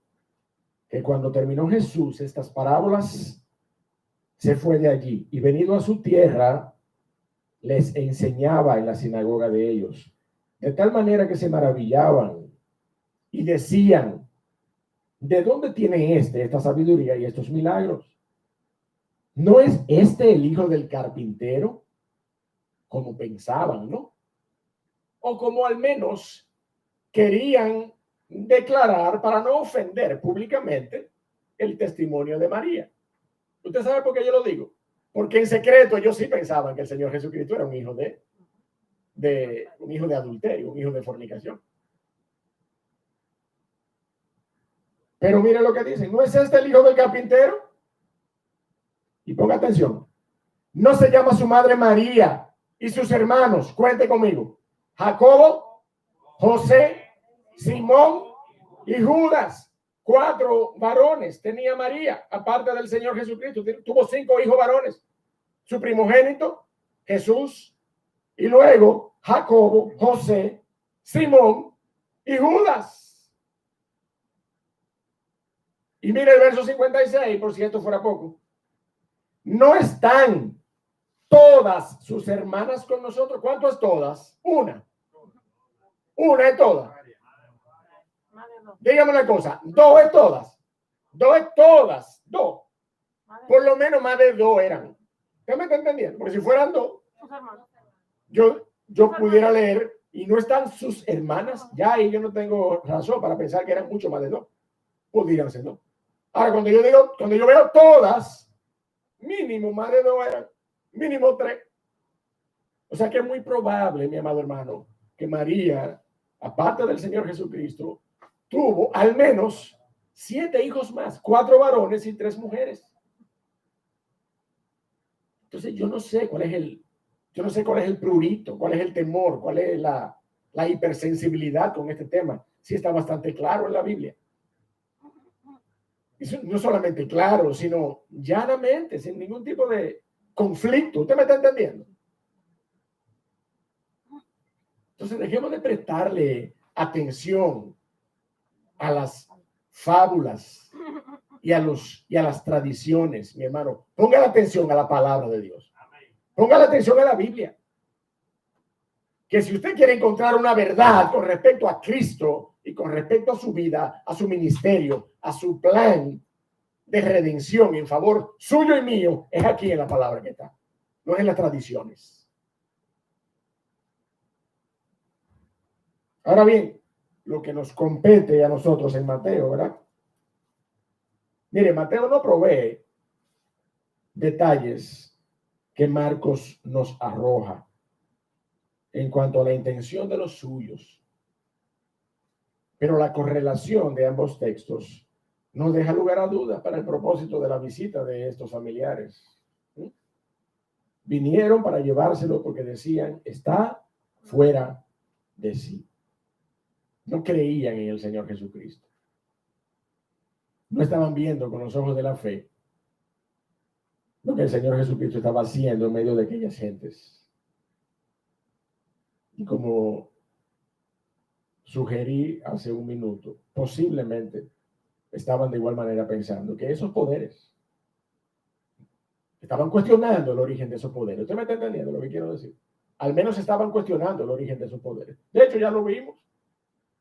que cuando terminó Jesús estas parábolas, se fue de allí y venido a su tierra, les enseñaba en la sinagoga de ellos, de tal manera que se maravillaban y decían, ¿de dónde tiene esta sabiduría y estos milagros? ¿No es este el hijo del carpintero? Como pensaban, ¿no? O como al menos querían declarar, para no ofender públicamente, el testimonio de María. ¿Usted sabe por qué yo lo digo? Porque en secreto ellos sí pensaban que el Señor Jesucristo era un hijo de adulterio, un hijo de fornicación. Pero mire lo que dicen, ¿no es este el hijo del carpintero? Y ponga atención, no se llama su madre María y sus hermanos, cuente conmigo, Jacobo, José, Simón y Judas. 4 varones tenía María, aparte del Señor Jesucristo. Tuvo 5 hijos varones. Su primogénito, Jesús, y luego Jacobo, José, Simón y Judas. Y mire el verso 56, por si esto fuera poco. ¿No están todas sus hermanas con nosotros? ¿Cuánto es todas? Una es toda. Dígame una cosa, 2 es todas. 2 es todas. 2. Por lo menos más de 2 eran. ¿Usted me está entendiendo? Porque si fueran 2, yo pudiera leer y no están sus hermanas. Ya ahí yo no tengo razón para pensar que eran mucho más de 2. Podrían ser 2. Ahora, cuando yo veo todas, mínimo más de 2 eran. Mínimo 3. O sea que es muy probable, mi amado hermano, que María, aparte del Señor Jesucristo, tuvo al menos 7 hijos más, 4 varones y 3 mujeres. Entonces yo no sé cuál es el prurito, cuál es el temor, cuál es la hipersensibilidad con este tema. Sí está bastante claro en la Biblia. Y no solamente claro, sino llanamente, sin ningún tipo de conflicto. ¿Usted me está entendiendo? Entonces dejemos de prestarle atención a las fábulas y a las tradiciones, mi hermano. Ponga la atención a la palabra de Dios. Ponga la atención a la Biblia. Que si usted quiere encontrar una verdad con respecto a Cristo y con respecto a su vida, a su ministerio, a su plan de redención en favor suyo y mío, es aquí en la palabra que está, no es en las tradiciones. Ahora bien, lo que nos compete a nosotros en Mateo, ¿verdad? Mire, Mateo no provee detalles que Marcos nos arroja en cuanto a la intención de los suyos. Pero la correlación de ambos textos no deja lugar a dudas para el propósito de la visita de estos familiares. Vinieron para llevárselo porque decían, está fuera de sí. No creían en el Señor Jesucristo. No estaban viendo con los ojos de la fe lo que el Señor Jesucristo estaba haciendo en medio de aquellas gentes. Y como sugerí hace un minuto, posiblemente estaban de igual manera pensando que esos poderes estaban cuestionando el origen de esos poderes. ¿Usted me está entendiendo lo que quiero decir? Al menos estaban cuestionando el origen de esos poderes. De hecho, ya lo vimos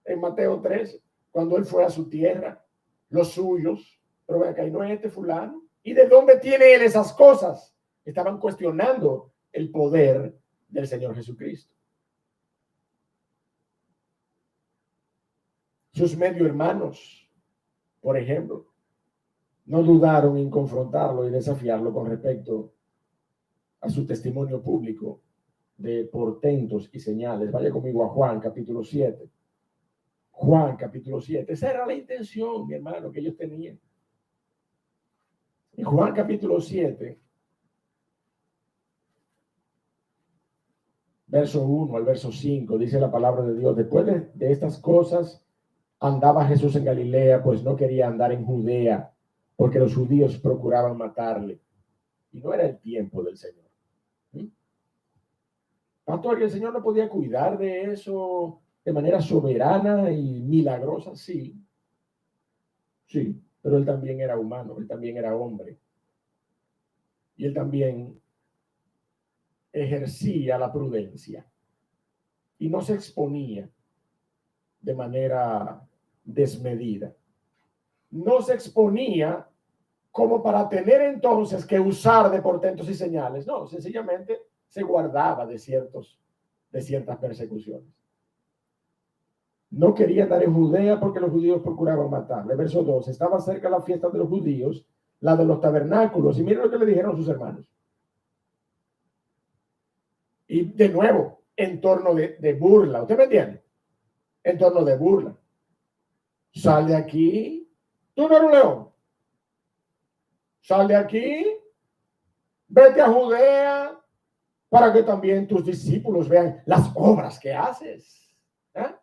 en Mateo 13, cuando él fue a su tierra, los suyos, pero ven acá, ¿y no es este fulano? ¿Y de dónde tiene él esas cosas? Estaban cuestionando el poder del Señor Jesucristo. Sus medio hermanos, por ejemplo, no dudaron en confrontarlo y desafiarlo con respecto a su testimonio público de portentos y señales. Vaya conmigo a Juan capítulo 7. Juan capítulo 7. Esa era la intención, mi hermano, que ellos tenían. En Juan capítulo 7, verso 1 al verso 5, dice la palabra de Dios. Después de estas cosas, andaba Jesús en Galilea, pues no quería andar en Judea, porque los judíos procuraban matarle. Y no era el tiempo del Señor. Pastor, que el Señor no podía cuidar de eso de manera soberana y milagrosa, sí. Sí, pero él también era humano, él también era hombre. Y él también ejercía la prudencia y no se exponía de manera desmedida. No se exponía como para tener entonces que usar de portentos y señales. No, sencillamente se guardaba de ciertas persecuciones. no quería andar en Judea porque los judíos procuraban matarle. Verso 2, estaba cerca la fiesta de los judíos, la de los tabernáculos, y miren lo que le dijeron sus hermanos. Y de nuevo, en torno de burla, ¿usted me entiende? En torno de burla. Sal de aquí, tú no eres un león. Sal de aquí, vete a Judea, para que también tus discípulos vean las obras que haces. ¿Eh?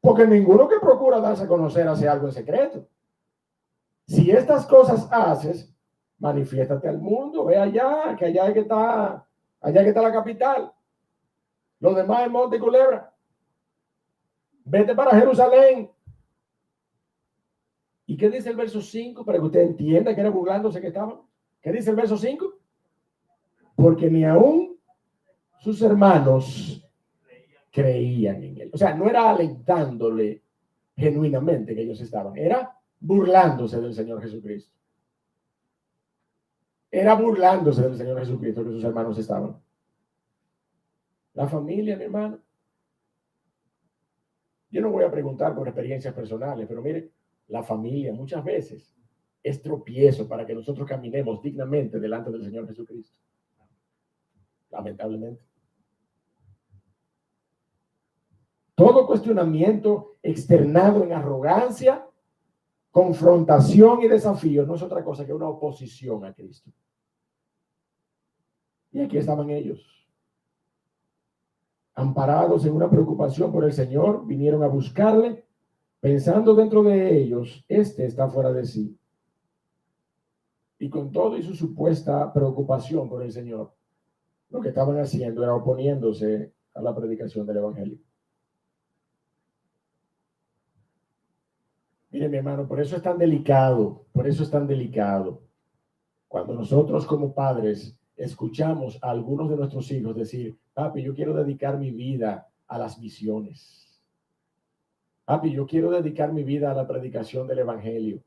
Porque ninguno que procura darse a conocer hace algo en secreto. Si estas cosas haces, manifiéstate al mundo, ve allá, que allá es que está la capital. Lo demás es monte y culebra. Vete para Jerusalén. ¿Y qué dice el verso 5? Para que usted entienda que era burlándose que estaban. ¿Qué dice el verso 5? Porque ni aún sus hermanos creían en él. O sea, no era alentándole genuinamente que ellos estaban, era burlándose del Señor Jesucristo. Era burlándose del Señor Jesucristo que sus hermanos estaban. La familia, mi hermano. Yo no voy a preguntar por experiencias personales, pero mire, la familia muchas veces es tropiezo para que nosotros caminemos dignamente delante del Señor Jesucristo. Lamentablemente. Todo cuestionamiento externado en arrogancia, confrontación y desafío no es otra cosa que una oposición a Cristo. Y aquí estaban ellos. Amparados en una preocupación por el Señor, vinieron a buscarle, pensando dentro de ellos, este está fuera de sí. Y con todo y su supuesta preocupación por el Señor, lo que estaban haciendo era oponiéndose a la predicación del Evangelio. Mire, mi hermano, por eso es tan delicado, cuando nosotros como padres escuchamos a algunos de nuestros hijos decir, papi, yo quiero dedicar mi vida a las misiones. Papi, yo quiero dedicar mi vida a la predicación del Evangelio.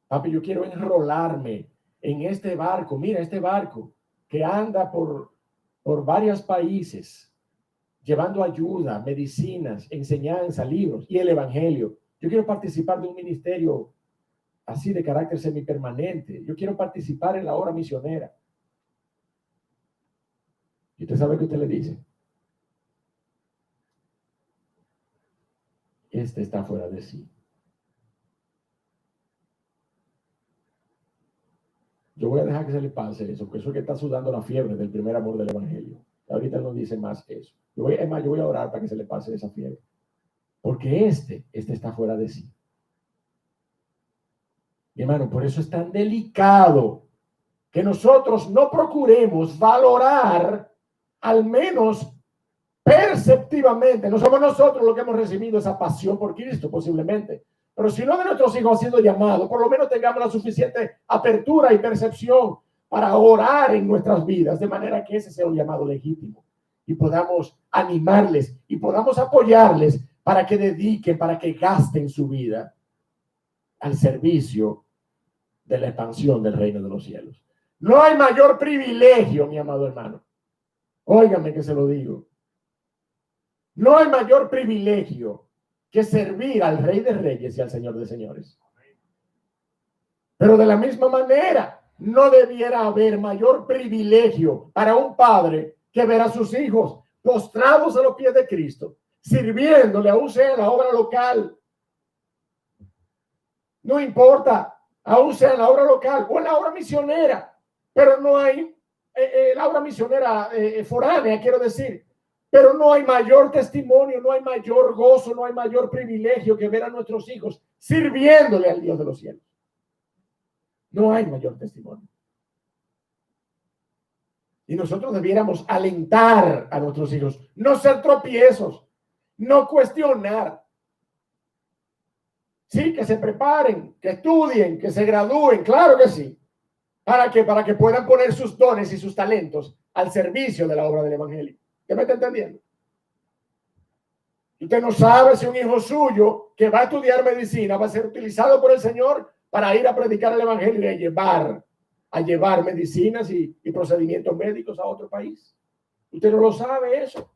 Papi, yo quiero enrolarme en este barco. Mira, este barco que anda por varios países, llevando ayuda, medicinas, enseñanza, libros y el Evangelio. Yo quiero participar de un ministerio así de carácter semipermanente. Yo quiero participar en la obra misionera. ¿Y usted sabe qué usted le dice? Este está fuera de sí. Yo voy a dejar que se le pase eso, porque eso es que está sudando la fiebre del primer amor del Evangelio. Ahorita no dice más eso. Yo voy a orar para que se le pase esa fiebre. Porque este está fuera de sí. Mi hermano, por eso es tan delicado que nosotros no procuremos valorar, al menos perceptivamente. No somos nosotros los que hemos recibido esa pasión por Cristo, posiblemente. Pero si uno de nuestros hijos ha sido llamado, por lo menos tengamos la suficiente apertura y percepción para orar en nuestras vidas, de manera que ese sea un llamado legítimo. Y podamos animarles y podamos apoyarles para que dediquen, para que gasten su vida al servicio de la expansión del reino de los cielos. No hay mayor privilegio, mi amado hermano. Óigame que se lo digo. No hay mayor privilegio que servir al Rey de Reyes y al Señor de Señores. Pero de la misma manera, no debiera haber mayor privilegio para un padre que ver a sus hijos postrados a los pies de Cristo, sirviéndole, aún sea en la obra local. No importa, aún sea en la obra local o en la obra misionera, pero no hay, la obra misionera foránea, quiero decir, pero no hay mayor testimonio, no hay mayor gozo, no hay mayor privilegio que ver a nuestros hijos sirviéndole al Dios de los cielos. No hay mayor testimonio. Y nosotros debiéramos alentar a nuestros hijos, no ser tropiezos, no cuestionar. Sí, que se preparen, que estudien, que se gradúen, claro que sí. ¿Para qué? Para que puedan poner sus dones y sus talentos al servicio de la obra del Evangelio. ¿Qué me está entendiendo? Usted no sabe si un hijo suyo que va a estudiar medicina va a ser utilizado por el Señor para ir a predicar el Evangelio y a llevar medicinas y procedimientos médicos a otro país. Usted no lo sabe eso.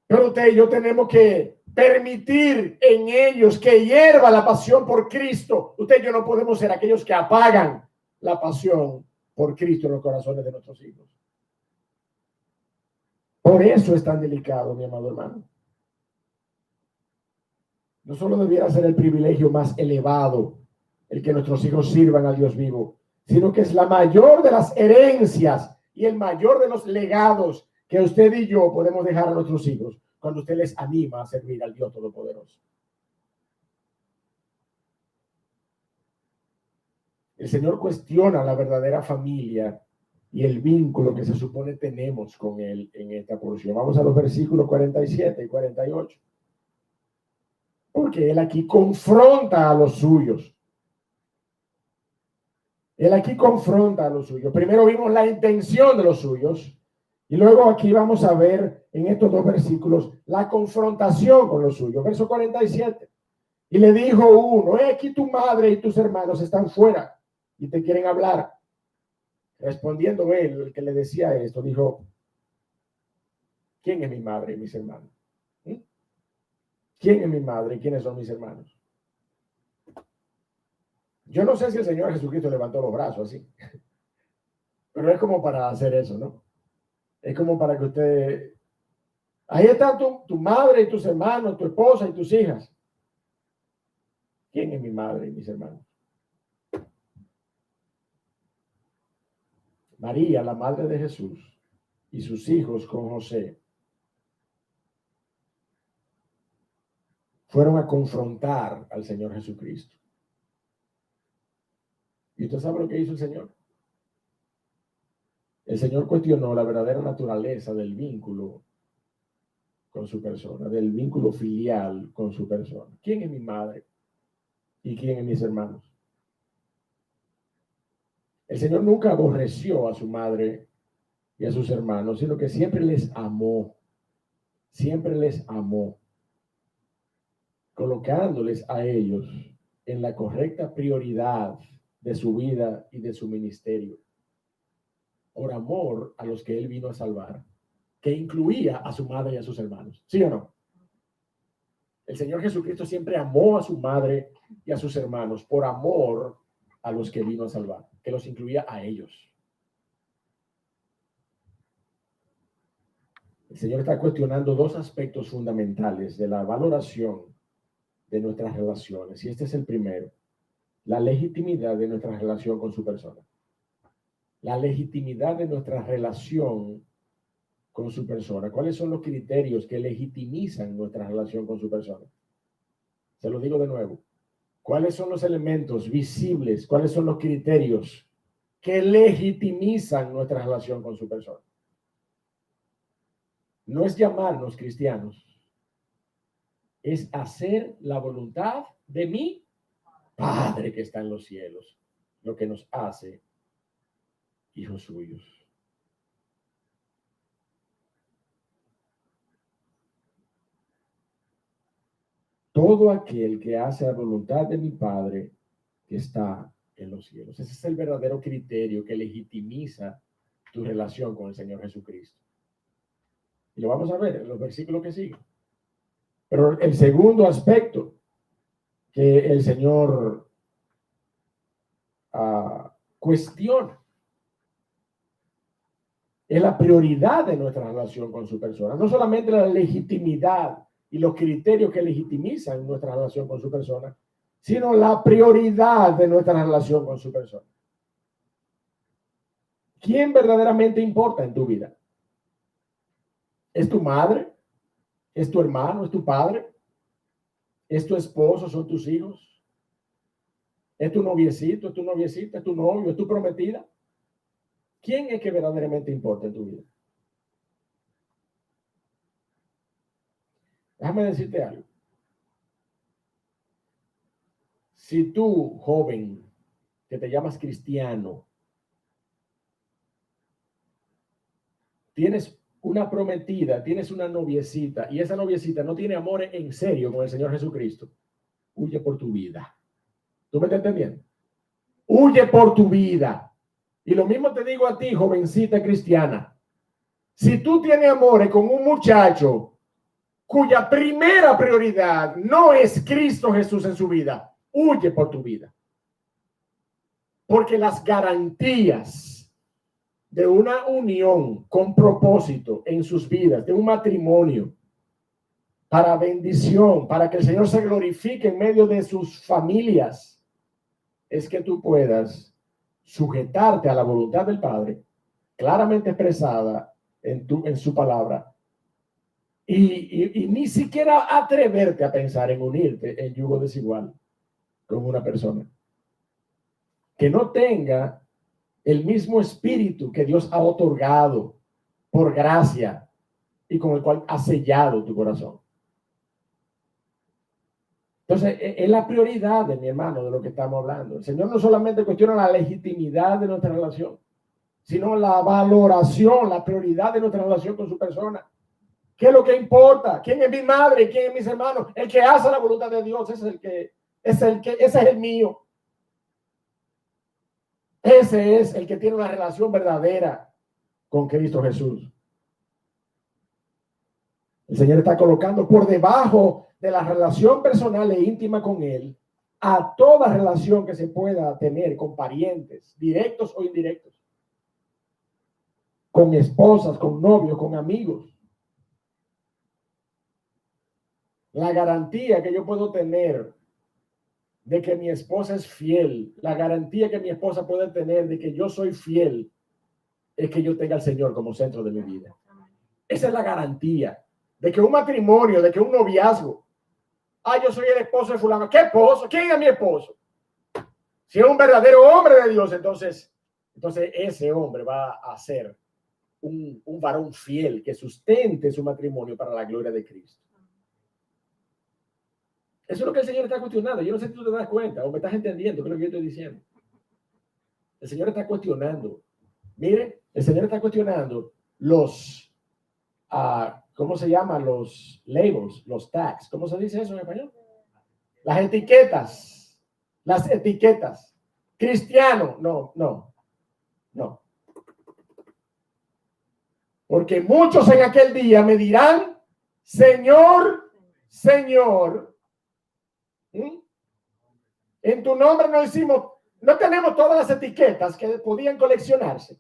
Pero usted y yo tenemos que permitir en ellos que hierva la pasión por Cristo. Usted y yo no podemos ser aquellos que apagan la pasión por Cristo en los corazones de nuestros hijos. Por eso es tan delicado, mi amado hermano. No solo debiera ser el privilegio más elevado el que nuestros hijos sirvan a Dios vivo, sino que es la mayor de las herencias y el mayor de los legados que usted y yo podemos dejar a nuestros hijos cuando usted les anima a servir al Dios Todopoderoso. El Señor cuestiona la verdadera familia y el vínculo que se supone tenemos con Él en esta porción. Vamos a los versículos 47 y 48. Porque Él aquí confronta a los suyos. Él aquí confronta a los suyos. Primero vimos la intención de los suyos. Y luego aquí vamos a ver en estos dos versículos la confrontación con los suyos. Verso 47. Y le dijo uno: he aquí tu madre y tus hermanos están fuera y te quieren hablar. Respondiendo él, el que le decía esto, dijo: ¿quién es mi madre y mis hermanos? ¿Quién es mi madre y quiénes son mis hermanos? Yo no sé si el Señor Jesucristo levantó los brazos así, pero es como para hacer eso, ¿no? Es como para que usted... Ahí está tu madre y tus hermanos, tu esposa y tus hijas. ¿Quién es mi madre y mis hermanos? María, la madre de Jesús, y sus hijos con José fueron a confrontar al Señor Jesucristo. ¿Y usted sabe lo que hizo el Señor? El Señor cuestionó la verdadera naturaleza del vínculo con su persona, del vínculo filial con su persona. ¿Quién es mi madre y quién es mis hermanos? El Señor nunca aborreció a su madre y a sus hermanos, sino que siempre les amó, colocándoles a ellos en la correcta prioridad de su vida y de su ministerio, por amor a los que Él vino a salvar, que incluía a su madre y a sus hermanos. ¿Sí o no? El Señor Jesucristo siempre amó a su madre y a sus hermanos por amor a los que vino a salvar, que los incluía a ellos. El Señor está cuestionando dos aspectos fundamentales de la valoración de nuestras relaciones, y este es el primero: la legitimidad de nuestra relación con su persona. La legitimidad de nuestra relación con su persona. ¿Cuáles son los criterios que legitimizan nuestra relación con su persona? Se lo digo de nuevo. ¿Cuáles son los elementos visibles? ¿Cuáles son los criterios que legitimizan nuestra relación con su persona? No es llamarnos cristianos, es hacer la voluntad de mi Padre que está en los cielos, lo que nos hace hijos suyos. Todo aquel que hace la voluntad de mi Padre que está en los cielos. Ese es el verdadero criterio que legitimiza tu relación con el Señor Jesucristo. Y lo vamos a ver en los versículos que siguen. Pero el segundo aspecto que el Señor cuestiona es la prioridad de nuestra relación con su persona. No solamente la legitimidad y los criterios que legitimizan nuestra relación con su persona, sino la prioridad de nuestra relación con su persona. ¿Quién verdaderamente importa en tu vida? ¿Es tu madre? ¿Es tu hermano? ¿Es tu padre? ¿Es tu esposo? ¿Son tus hijos? ¿Es tu noviecito? ¿Es tu noviecita? ¿Es tu novio? ¿Es tu prometida? ¿Quién es que verdaderamente importa en tu vida? Déjame decirte algo. Si tú, joven, que te llamas cristiano, tienes una prometida, tienes una noviecita, y esa noviecita no tiene amor en serio con el Señor Jesucristo, huye por tu vida. ¿Tú me estás entendiendo? Huye por tu vida. Y lo mismo te digo a ti, jovencita cristiana. Si tú tienes amores con un muchacho cuya primera prioridad no es Cristo Jesús en su vida, huye por tu vida. Porque las garantías de una unión con propósito en sus vidas, de un matrimonio, para bendición, para que el Señor se glorifique en medio de sus familias, es que tú puedas sujetarte a la voluntad del Padre, claramente expresada en su palabra, y ni siquiera atreverte a pensar en unirte en yugo desigual con una persona que no tenga el mismo espíritu que Dios ha otorgado por gracia y con el cual ha sellado tu corazón. Entonces, es la prioridad de mi hermano de lo que estamos hablando. El Señor no solamente cuestiona la legitimidad de nuestra relación, sino la valoración, la prioridad de nuestra relación con su persona. ¿Qué es lo que importa? ¿Quién es mi madre? ¿Quién es mis hermanos? El que hace la voluntad de Dios, ese es el mío. Ese es el que tiene una relación verdadera con Cristo Jesús. El Señor está colocando por debajo de la relación personal e íntima con Él a toda relación que se pueda tener con parientes, directos o indirectos, con esposas, con novios, con amigos. La garantía que yo puedo tener de que mi esposa es fiel, la garantía que mi esposa puede tener de que yo soy fiel, es que yo tenga al Señor como centro de mi vida. Esa es la garantía de que un matrimonio, de que un noviazgo, yo soy el esposo de fulano. ¿Qué esposo? ¿Quién es mi esposo? Si es un verdadero hombre de Dios, entonces ese hombre va a ser un varón fiel que sustente su matrimonio para la gloria de Cristo. Eso es lo que el Señor está cuestionando. Yo no sé si tú te das cuenta o me estás entendiendo qué es lo que yo estoy diciendo. El Señor está cuestionando. Mire, el Señor está cuestionando los, ¿cómo se llama? Los labels, los tags. ¿Cómo se dice eso en español? Las etiquetas. Las etiquetas. Cristiano. No. Porque muchos en aquel día me dirán, Señor, Señor. En tu nombre no tenemos todas las etiquetas que podían coleccionarse.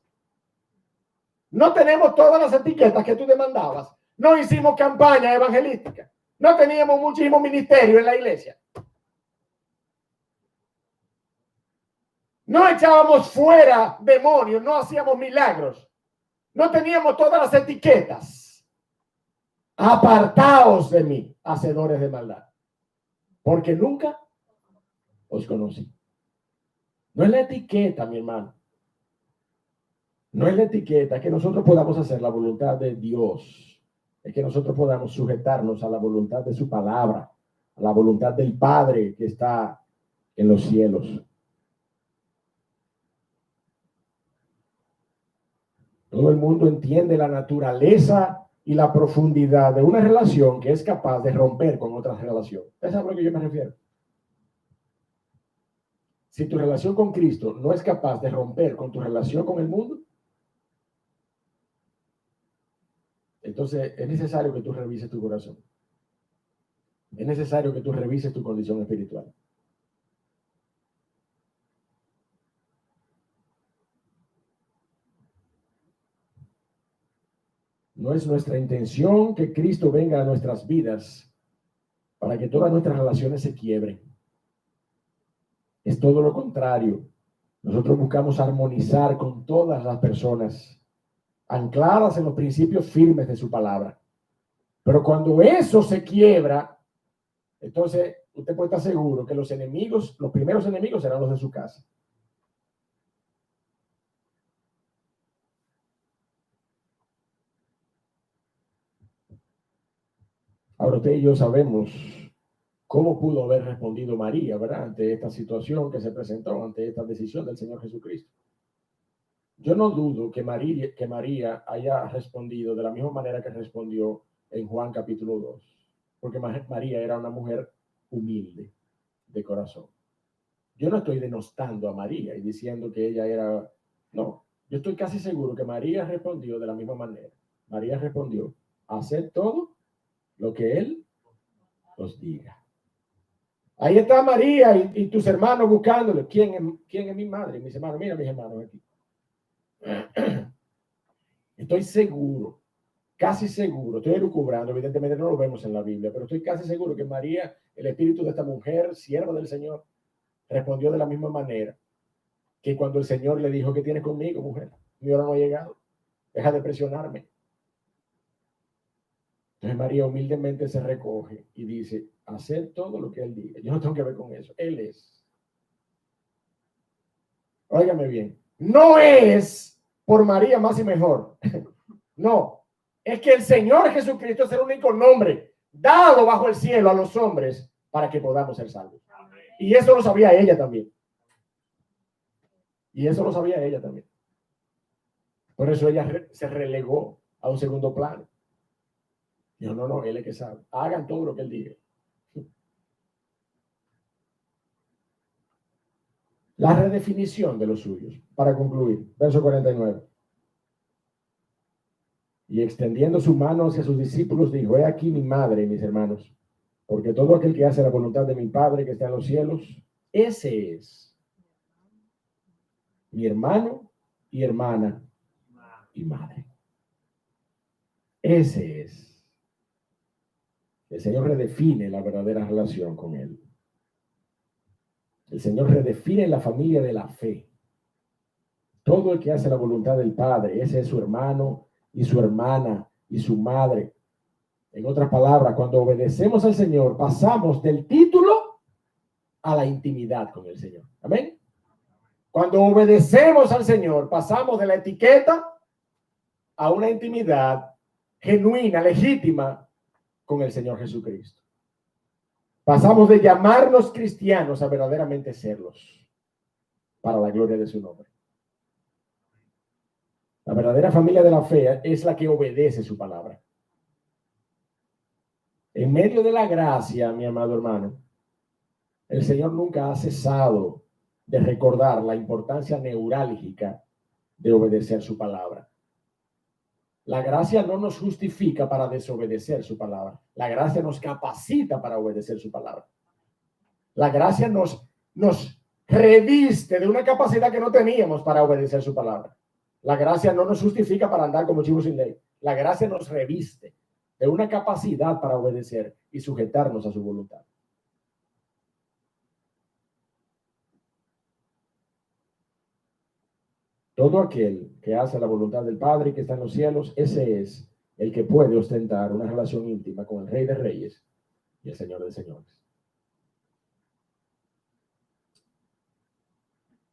No tenemos todas las etiquetas que tú demandabas. No hicimos campaña evangelística. No teníamos muchísimo ministerio en la iglesia. No echábamos fuera demonios, no hacíamos milagros. No teníamos todas las etiquetas. Apartaos de mí, hacedores de maldad. Porque nunca os conocí. No es la etiqueta, mi hermano. No es la etiqueta, es que nosotros podamos hacer la voluntad de Dios. Es que nosotros podamos sujetarnos a la voluntad de su palabra, a la voluntad del Padre que está en los cielos. Todo el mundo entiende la naturaleza y la profundidad de una relación que es capaz de romper con otra relación. ¿Eso es a lo que yo me refiero? Si tu relación con Cristo no es capaz de romper con tu relación con el mundo, entonces es necesario que tú revises tu corazón. Es necesario que tú revises tu condición espiritual. No es nuestra intención que Cristo venga a nuestras vidas para que todas nuestras relaciones se quiebren. Es todo lo contrario. Nosotros buscamos armonizar con todas las personas, ancladas en los principios firmes de su palabra. Pero cuando eso se quiebra, entonces usted puede estar seguro que los primeros enemigos serán los de su casa. Ahora usted y yo sabemos cómo pudo haber respondido María, ¿verdad? Ante esta situación que se presentó, ante esta decisión del Señor Jesucristo. Yo no dudo que María haya respondido de la misma manera que respondió en Juan capítulo 2, porque María era una mujer humilde de corazón. Yo no estoy denostando a María y diciendo que ella era... No, yo estoy casi seguro que María respondió de la misma manera. María respondió, haced todo lo que Él os diga. Ahí está María y tus hermanos buscándole. ¿Quién es mi madre? Mis hermanos, mira mis hermanos aquí. Estoy seguro, casi seguro, estoy elucubrando, evidentemente no lo vemos en la Biblia, pero estoy casi seguro que María, el espíritu de esta mujer, sierva del Señor, respondió de la misma manera que cuando el Señor le dijo: ¿qué tienes conmigo, mujer? Mi hora no ha llegado, deja de presionarme. Entonces María humildemente se recoge y dice: hacer todo lo que Él diga. Yo no tengo que ver con eso, Él es. Óigame bien, no es por María más y mejor. No, es que el Señor Jesucristo es el único nombre dado bajo el cielo a los hombres para que podamos ser salvos. Y eso lo sabía ella también. Y eso lo sabía ella también. Por eso ella se relegó a un segundo plano. Dijo: no, Él es que sabe. Hagan todo lo que Él diga. La redefinición de los suyos. Para concluir, verso 49. Y extendiendo su mano hacia sus discípulos, dijo: he aquí mi madre y mis hermanos, porque todo aquel que hace la voluntad de mi Padre que está en los cielos, ese es mi hermano y hermana y madre. Ese es. El Señor redefine la verdadera relación con Él. El Señor redefine la familia de la fe. Todo el que hace la voluntad del Padre, ese es su hermano y su hermana y su madre. En otras palabras, cuando obedecemos al Señor, pasamos del título a la intimidad con el Señor. Amén. Cuando obedecemos al Señor, pasamos de la etiqueta a una intimidad genuina, legítima con el Señor Jesucristo. Pasamos de llamarnos cristianos a verdaderamente serlos, para la gloria de su nombre. La verdadera familia de la fe es la que obedece su palabra. En medio de la gracia, mi amado hermano, el Señor nunca ha cesado de recordar la importancia neurálgica de obedecer su palabra. La gracia no nos justifica para desobedecer su palabra. La gracia nos capacita para obedecer su palabra. La gracia nos reviste de una capacidad que no teníamos para obedecer su palabra. La gracia no nos justifica para andar como chivos sin ley. La gracia nos reviste de una capacidad para obedecer y sujetarnos a su voluntad. Todo aquel que hace la voluntad del Padre que está en los cielos, ese es el que puede ostentar una relación íntima con el Rey de Reyes y el Señor de Señores.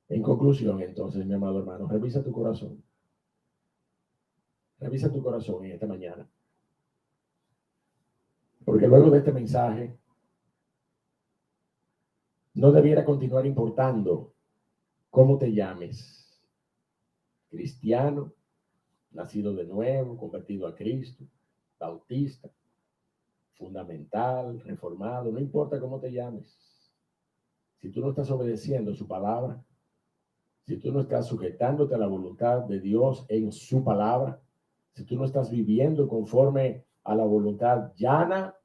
En conclusión, entonces, mi amado hermano, revisa tu corazón. Revisa tu corazón en esta mañana. Porque luego de este mensaje, no debiera continuar importando cómo te llames. Cristiano, nacido de nuevo, convertido a Cristo, bautista, fundamental, reformado, no importa cómo te llames. Si tú no estás obedeciendo su palabra, si tú no estás sujetándote a la voluntad de Dios en su palabra, si tú no estás viviendo conforme a la voluntad llana,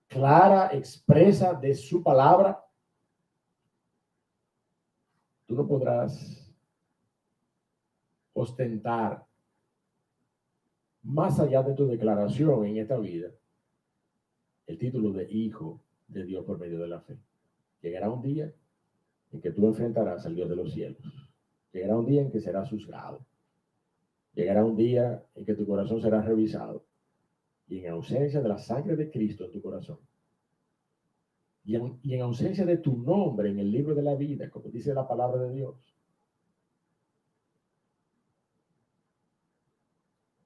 clara, expresa de su palabra, tú no podrás ostentar más allá de tu declaración en esta vida el título de hijo de Dios por medio de la fe. Llegará un día en que tú enfrentarás al Dios de los cielos. Llegará un día en que serás juzgado. Llegará un día en que tu corazón será revisado. Y en ausencia de la sangre de Cristo en tu corazón, y en ausencia de tu nombre en el libro de la vida, como dice la palabra de Dios,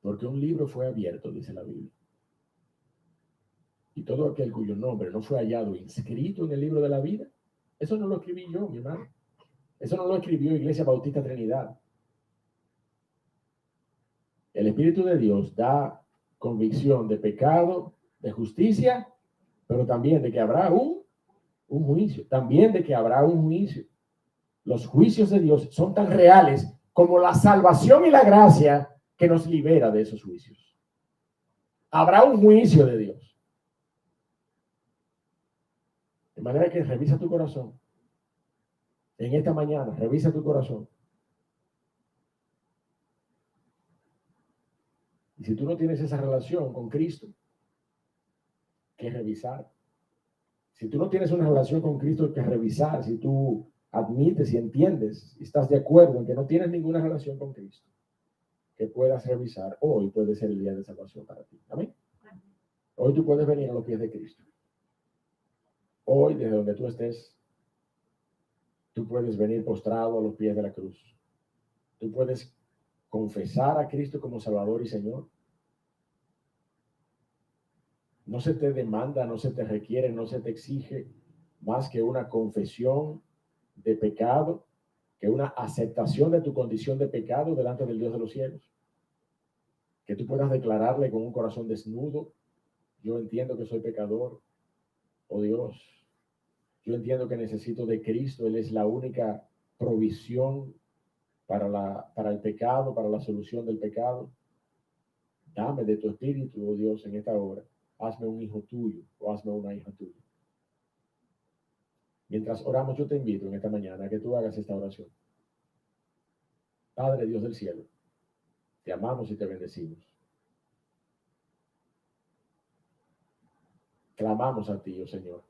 porque un libro fue abierto, dice la Biblia, y todo aquel cuyo nombre no fue hallado inscrito en el libro de la vida, eso no lo escribí yo, mi hermano. Eso no lo escribió Iglesia Bautista Trinidad. El Espíritu de Dios da convicción de pecado, de justicia, pero también de que habrá un juicio. También de que habrá un juicio. Los juicios de Dios son tan reales como la salvación y la gracia que nos libera de esos juicios. Habrá un juicio de Dios. De manera que revisa tu corazón. En esta mañana, revisa tu corazón. Y si tú no tienes esa relación con Cristo, que revisar. Si tú no tienes una relación con Cristo, que revisar. Si tú admites y entiendes y estás de acuerdo en que no tienes ninguna relación con Cristo, que puedas revisar, hoy puede ser el día de salvación para ti. Amén. Hoy tú puedes venir a los pies de Cristo. Hoy, desde donde tú estés, tú puedes venir postrado a los pies de la cruz. Tú puedes confesar a Cristo como Salvador y Señor. No se te demanda, no se te requiere, no se te exige más que una confesión de pecado, que una aceptación de tu condición de pecado delante del Dios de los cielos. Que tú puedas declararle con un corazón desnudo: yo entiendo que soy pecador, oh Dios. Yo entiendo que necesito de Cristo. Él es la única provisión para el pecado, para la solución del pecado. Dame de tu espíritu, oh Dios, en esta hora. Hazme un hijo tuyo o hazme una hija tuya. Mientras oramos, yo te invito en esta mañana a que tú hagas esta oración. Padre Dios del cielo, te amamos y te bendecimos. Clamamos a ti, oh Señor,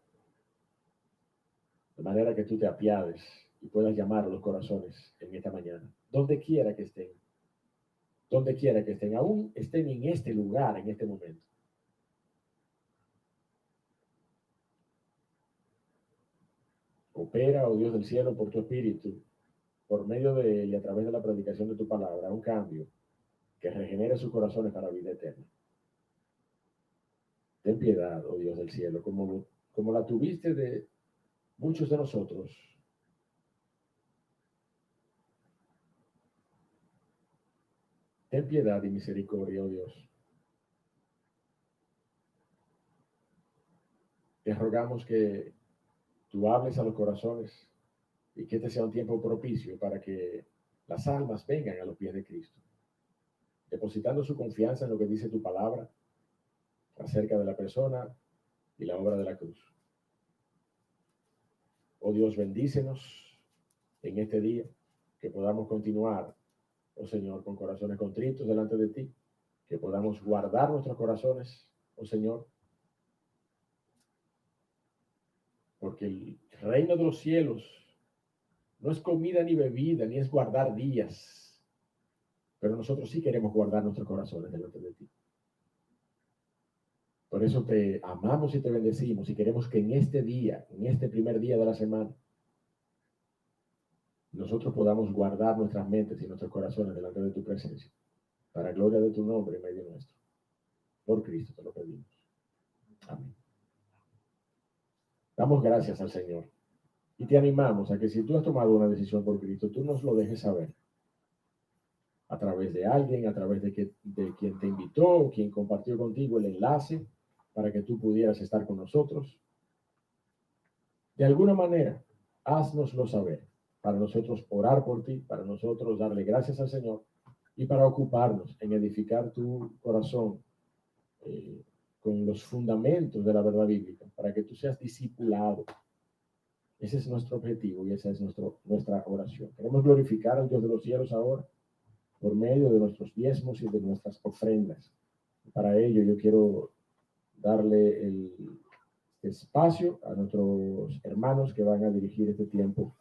de manera que tú te apiades y puedas llamar a los corazones en esta mañana, donde quiera que estén, aún estén en este lugar, en este momento. Opera, oh Dios del cielo, por tu espíritu, por medio de él y a través de la predicación de tu palabra, un cambio que regenere sus corazones para la vida eterna. Ten piedad, oh Dios del cielo, como la tuviste de muchos de nosotros. Ten piedad y misericordia, oh Dios. Te rogamos que tú hables a los corazones y que este sea un tiempo propicio para que las almas vengan a los pies de Cristo, depositando su confianza en lo que dice tu palabra acerca de la persona y la obra de la cruz. Oh Dios, bendícenos en este día, que podamos continuar, oh Señor, con corazones contritos delante de ti, que podamos guardar nuestros corazones, oh Señor, porque el reino de los cielos no es comida ni bebida, ni es guardar días, pero nosotros sí queremos guardar nuestros corazones delante de ti. Por eso te amamos y te bendecimos y queremos que en este día, en este primer día de la semana, nosotros podamos guardar nuestras mentes y nuestros corazones delante de tu presencia, para gloria de tu nombre en medio nuestro. Por Cristo te lo pedimos. Amén. Damos gracias al Señor y te animamos a que si tú has tomado una decisión por Cristo, tú nos lo dejes saber a través de alguien, a través de quien te invitó o quien compartió contigo el enlace para que tú pudieras estar con nosotros. De alguna manera, haznoslo saber, para nosotros orar por ti, para nosotros darle gracias al Señor y para ocuparnos en edificar tu corazón con los fundamentos de la verdad bíblica, para que tú seas discipulado. Ese es nuestro objetivo y esa es nuestra oración. Queremos glorificar al Dios de los cielos ahora por medio de nuestros diezmos y de nuestras ofrendas. Para ello yo quiero darle el espacio a nuestros hermanos que van a dirigir este tiempo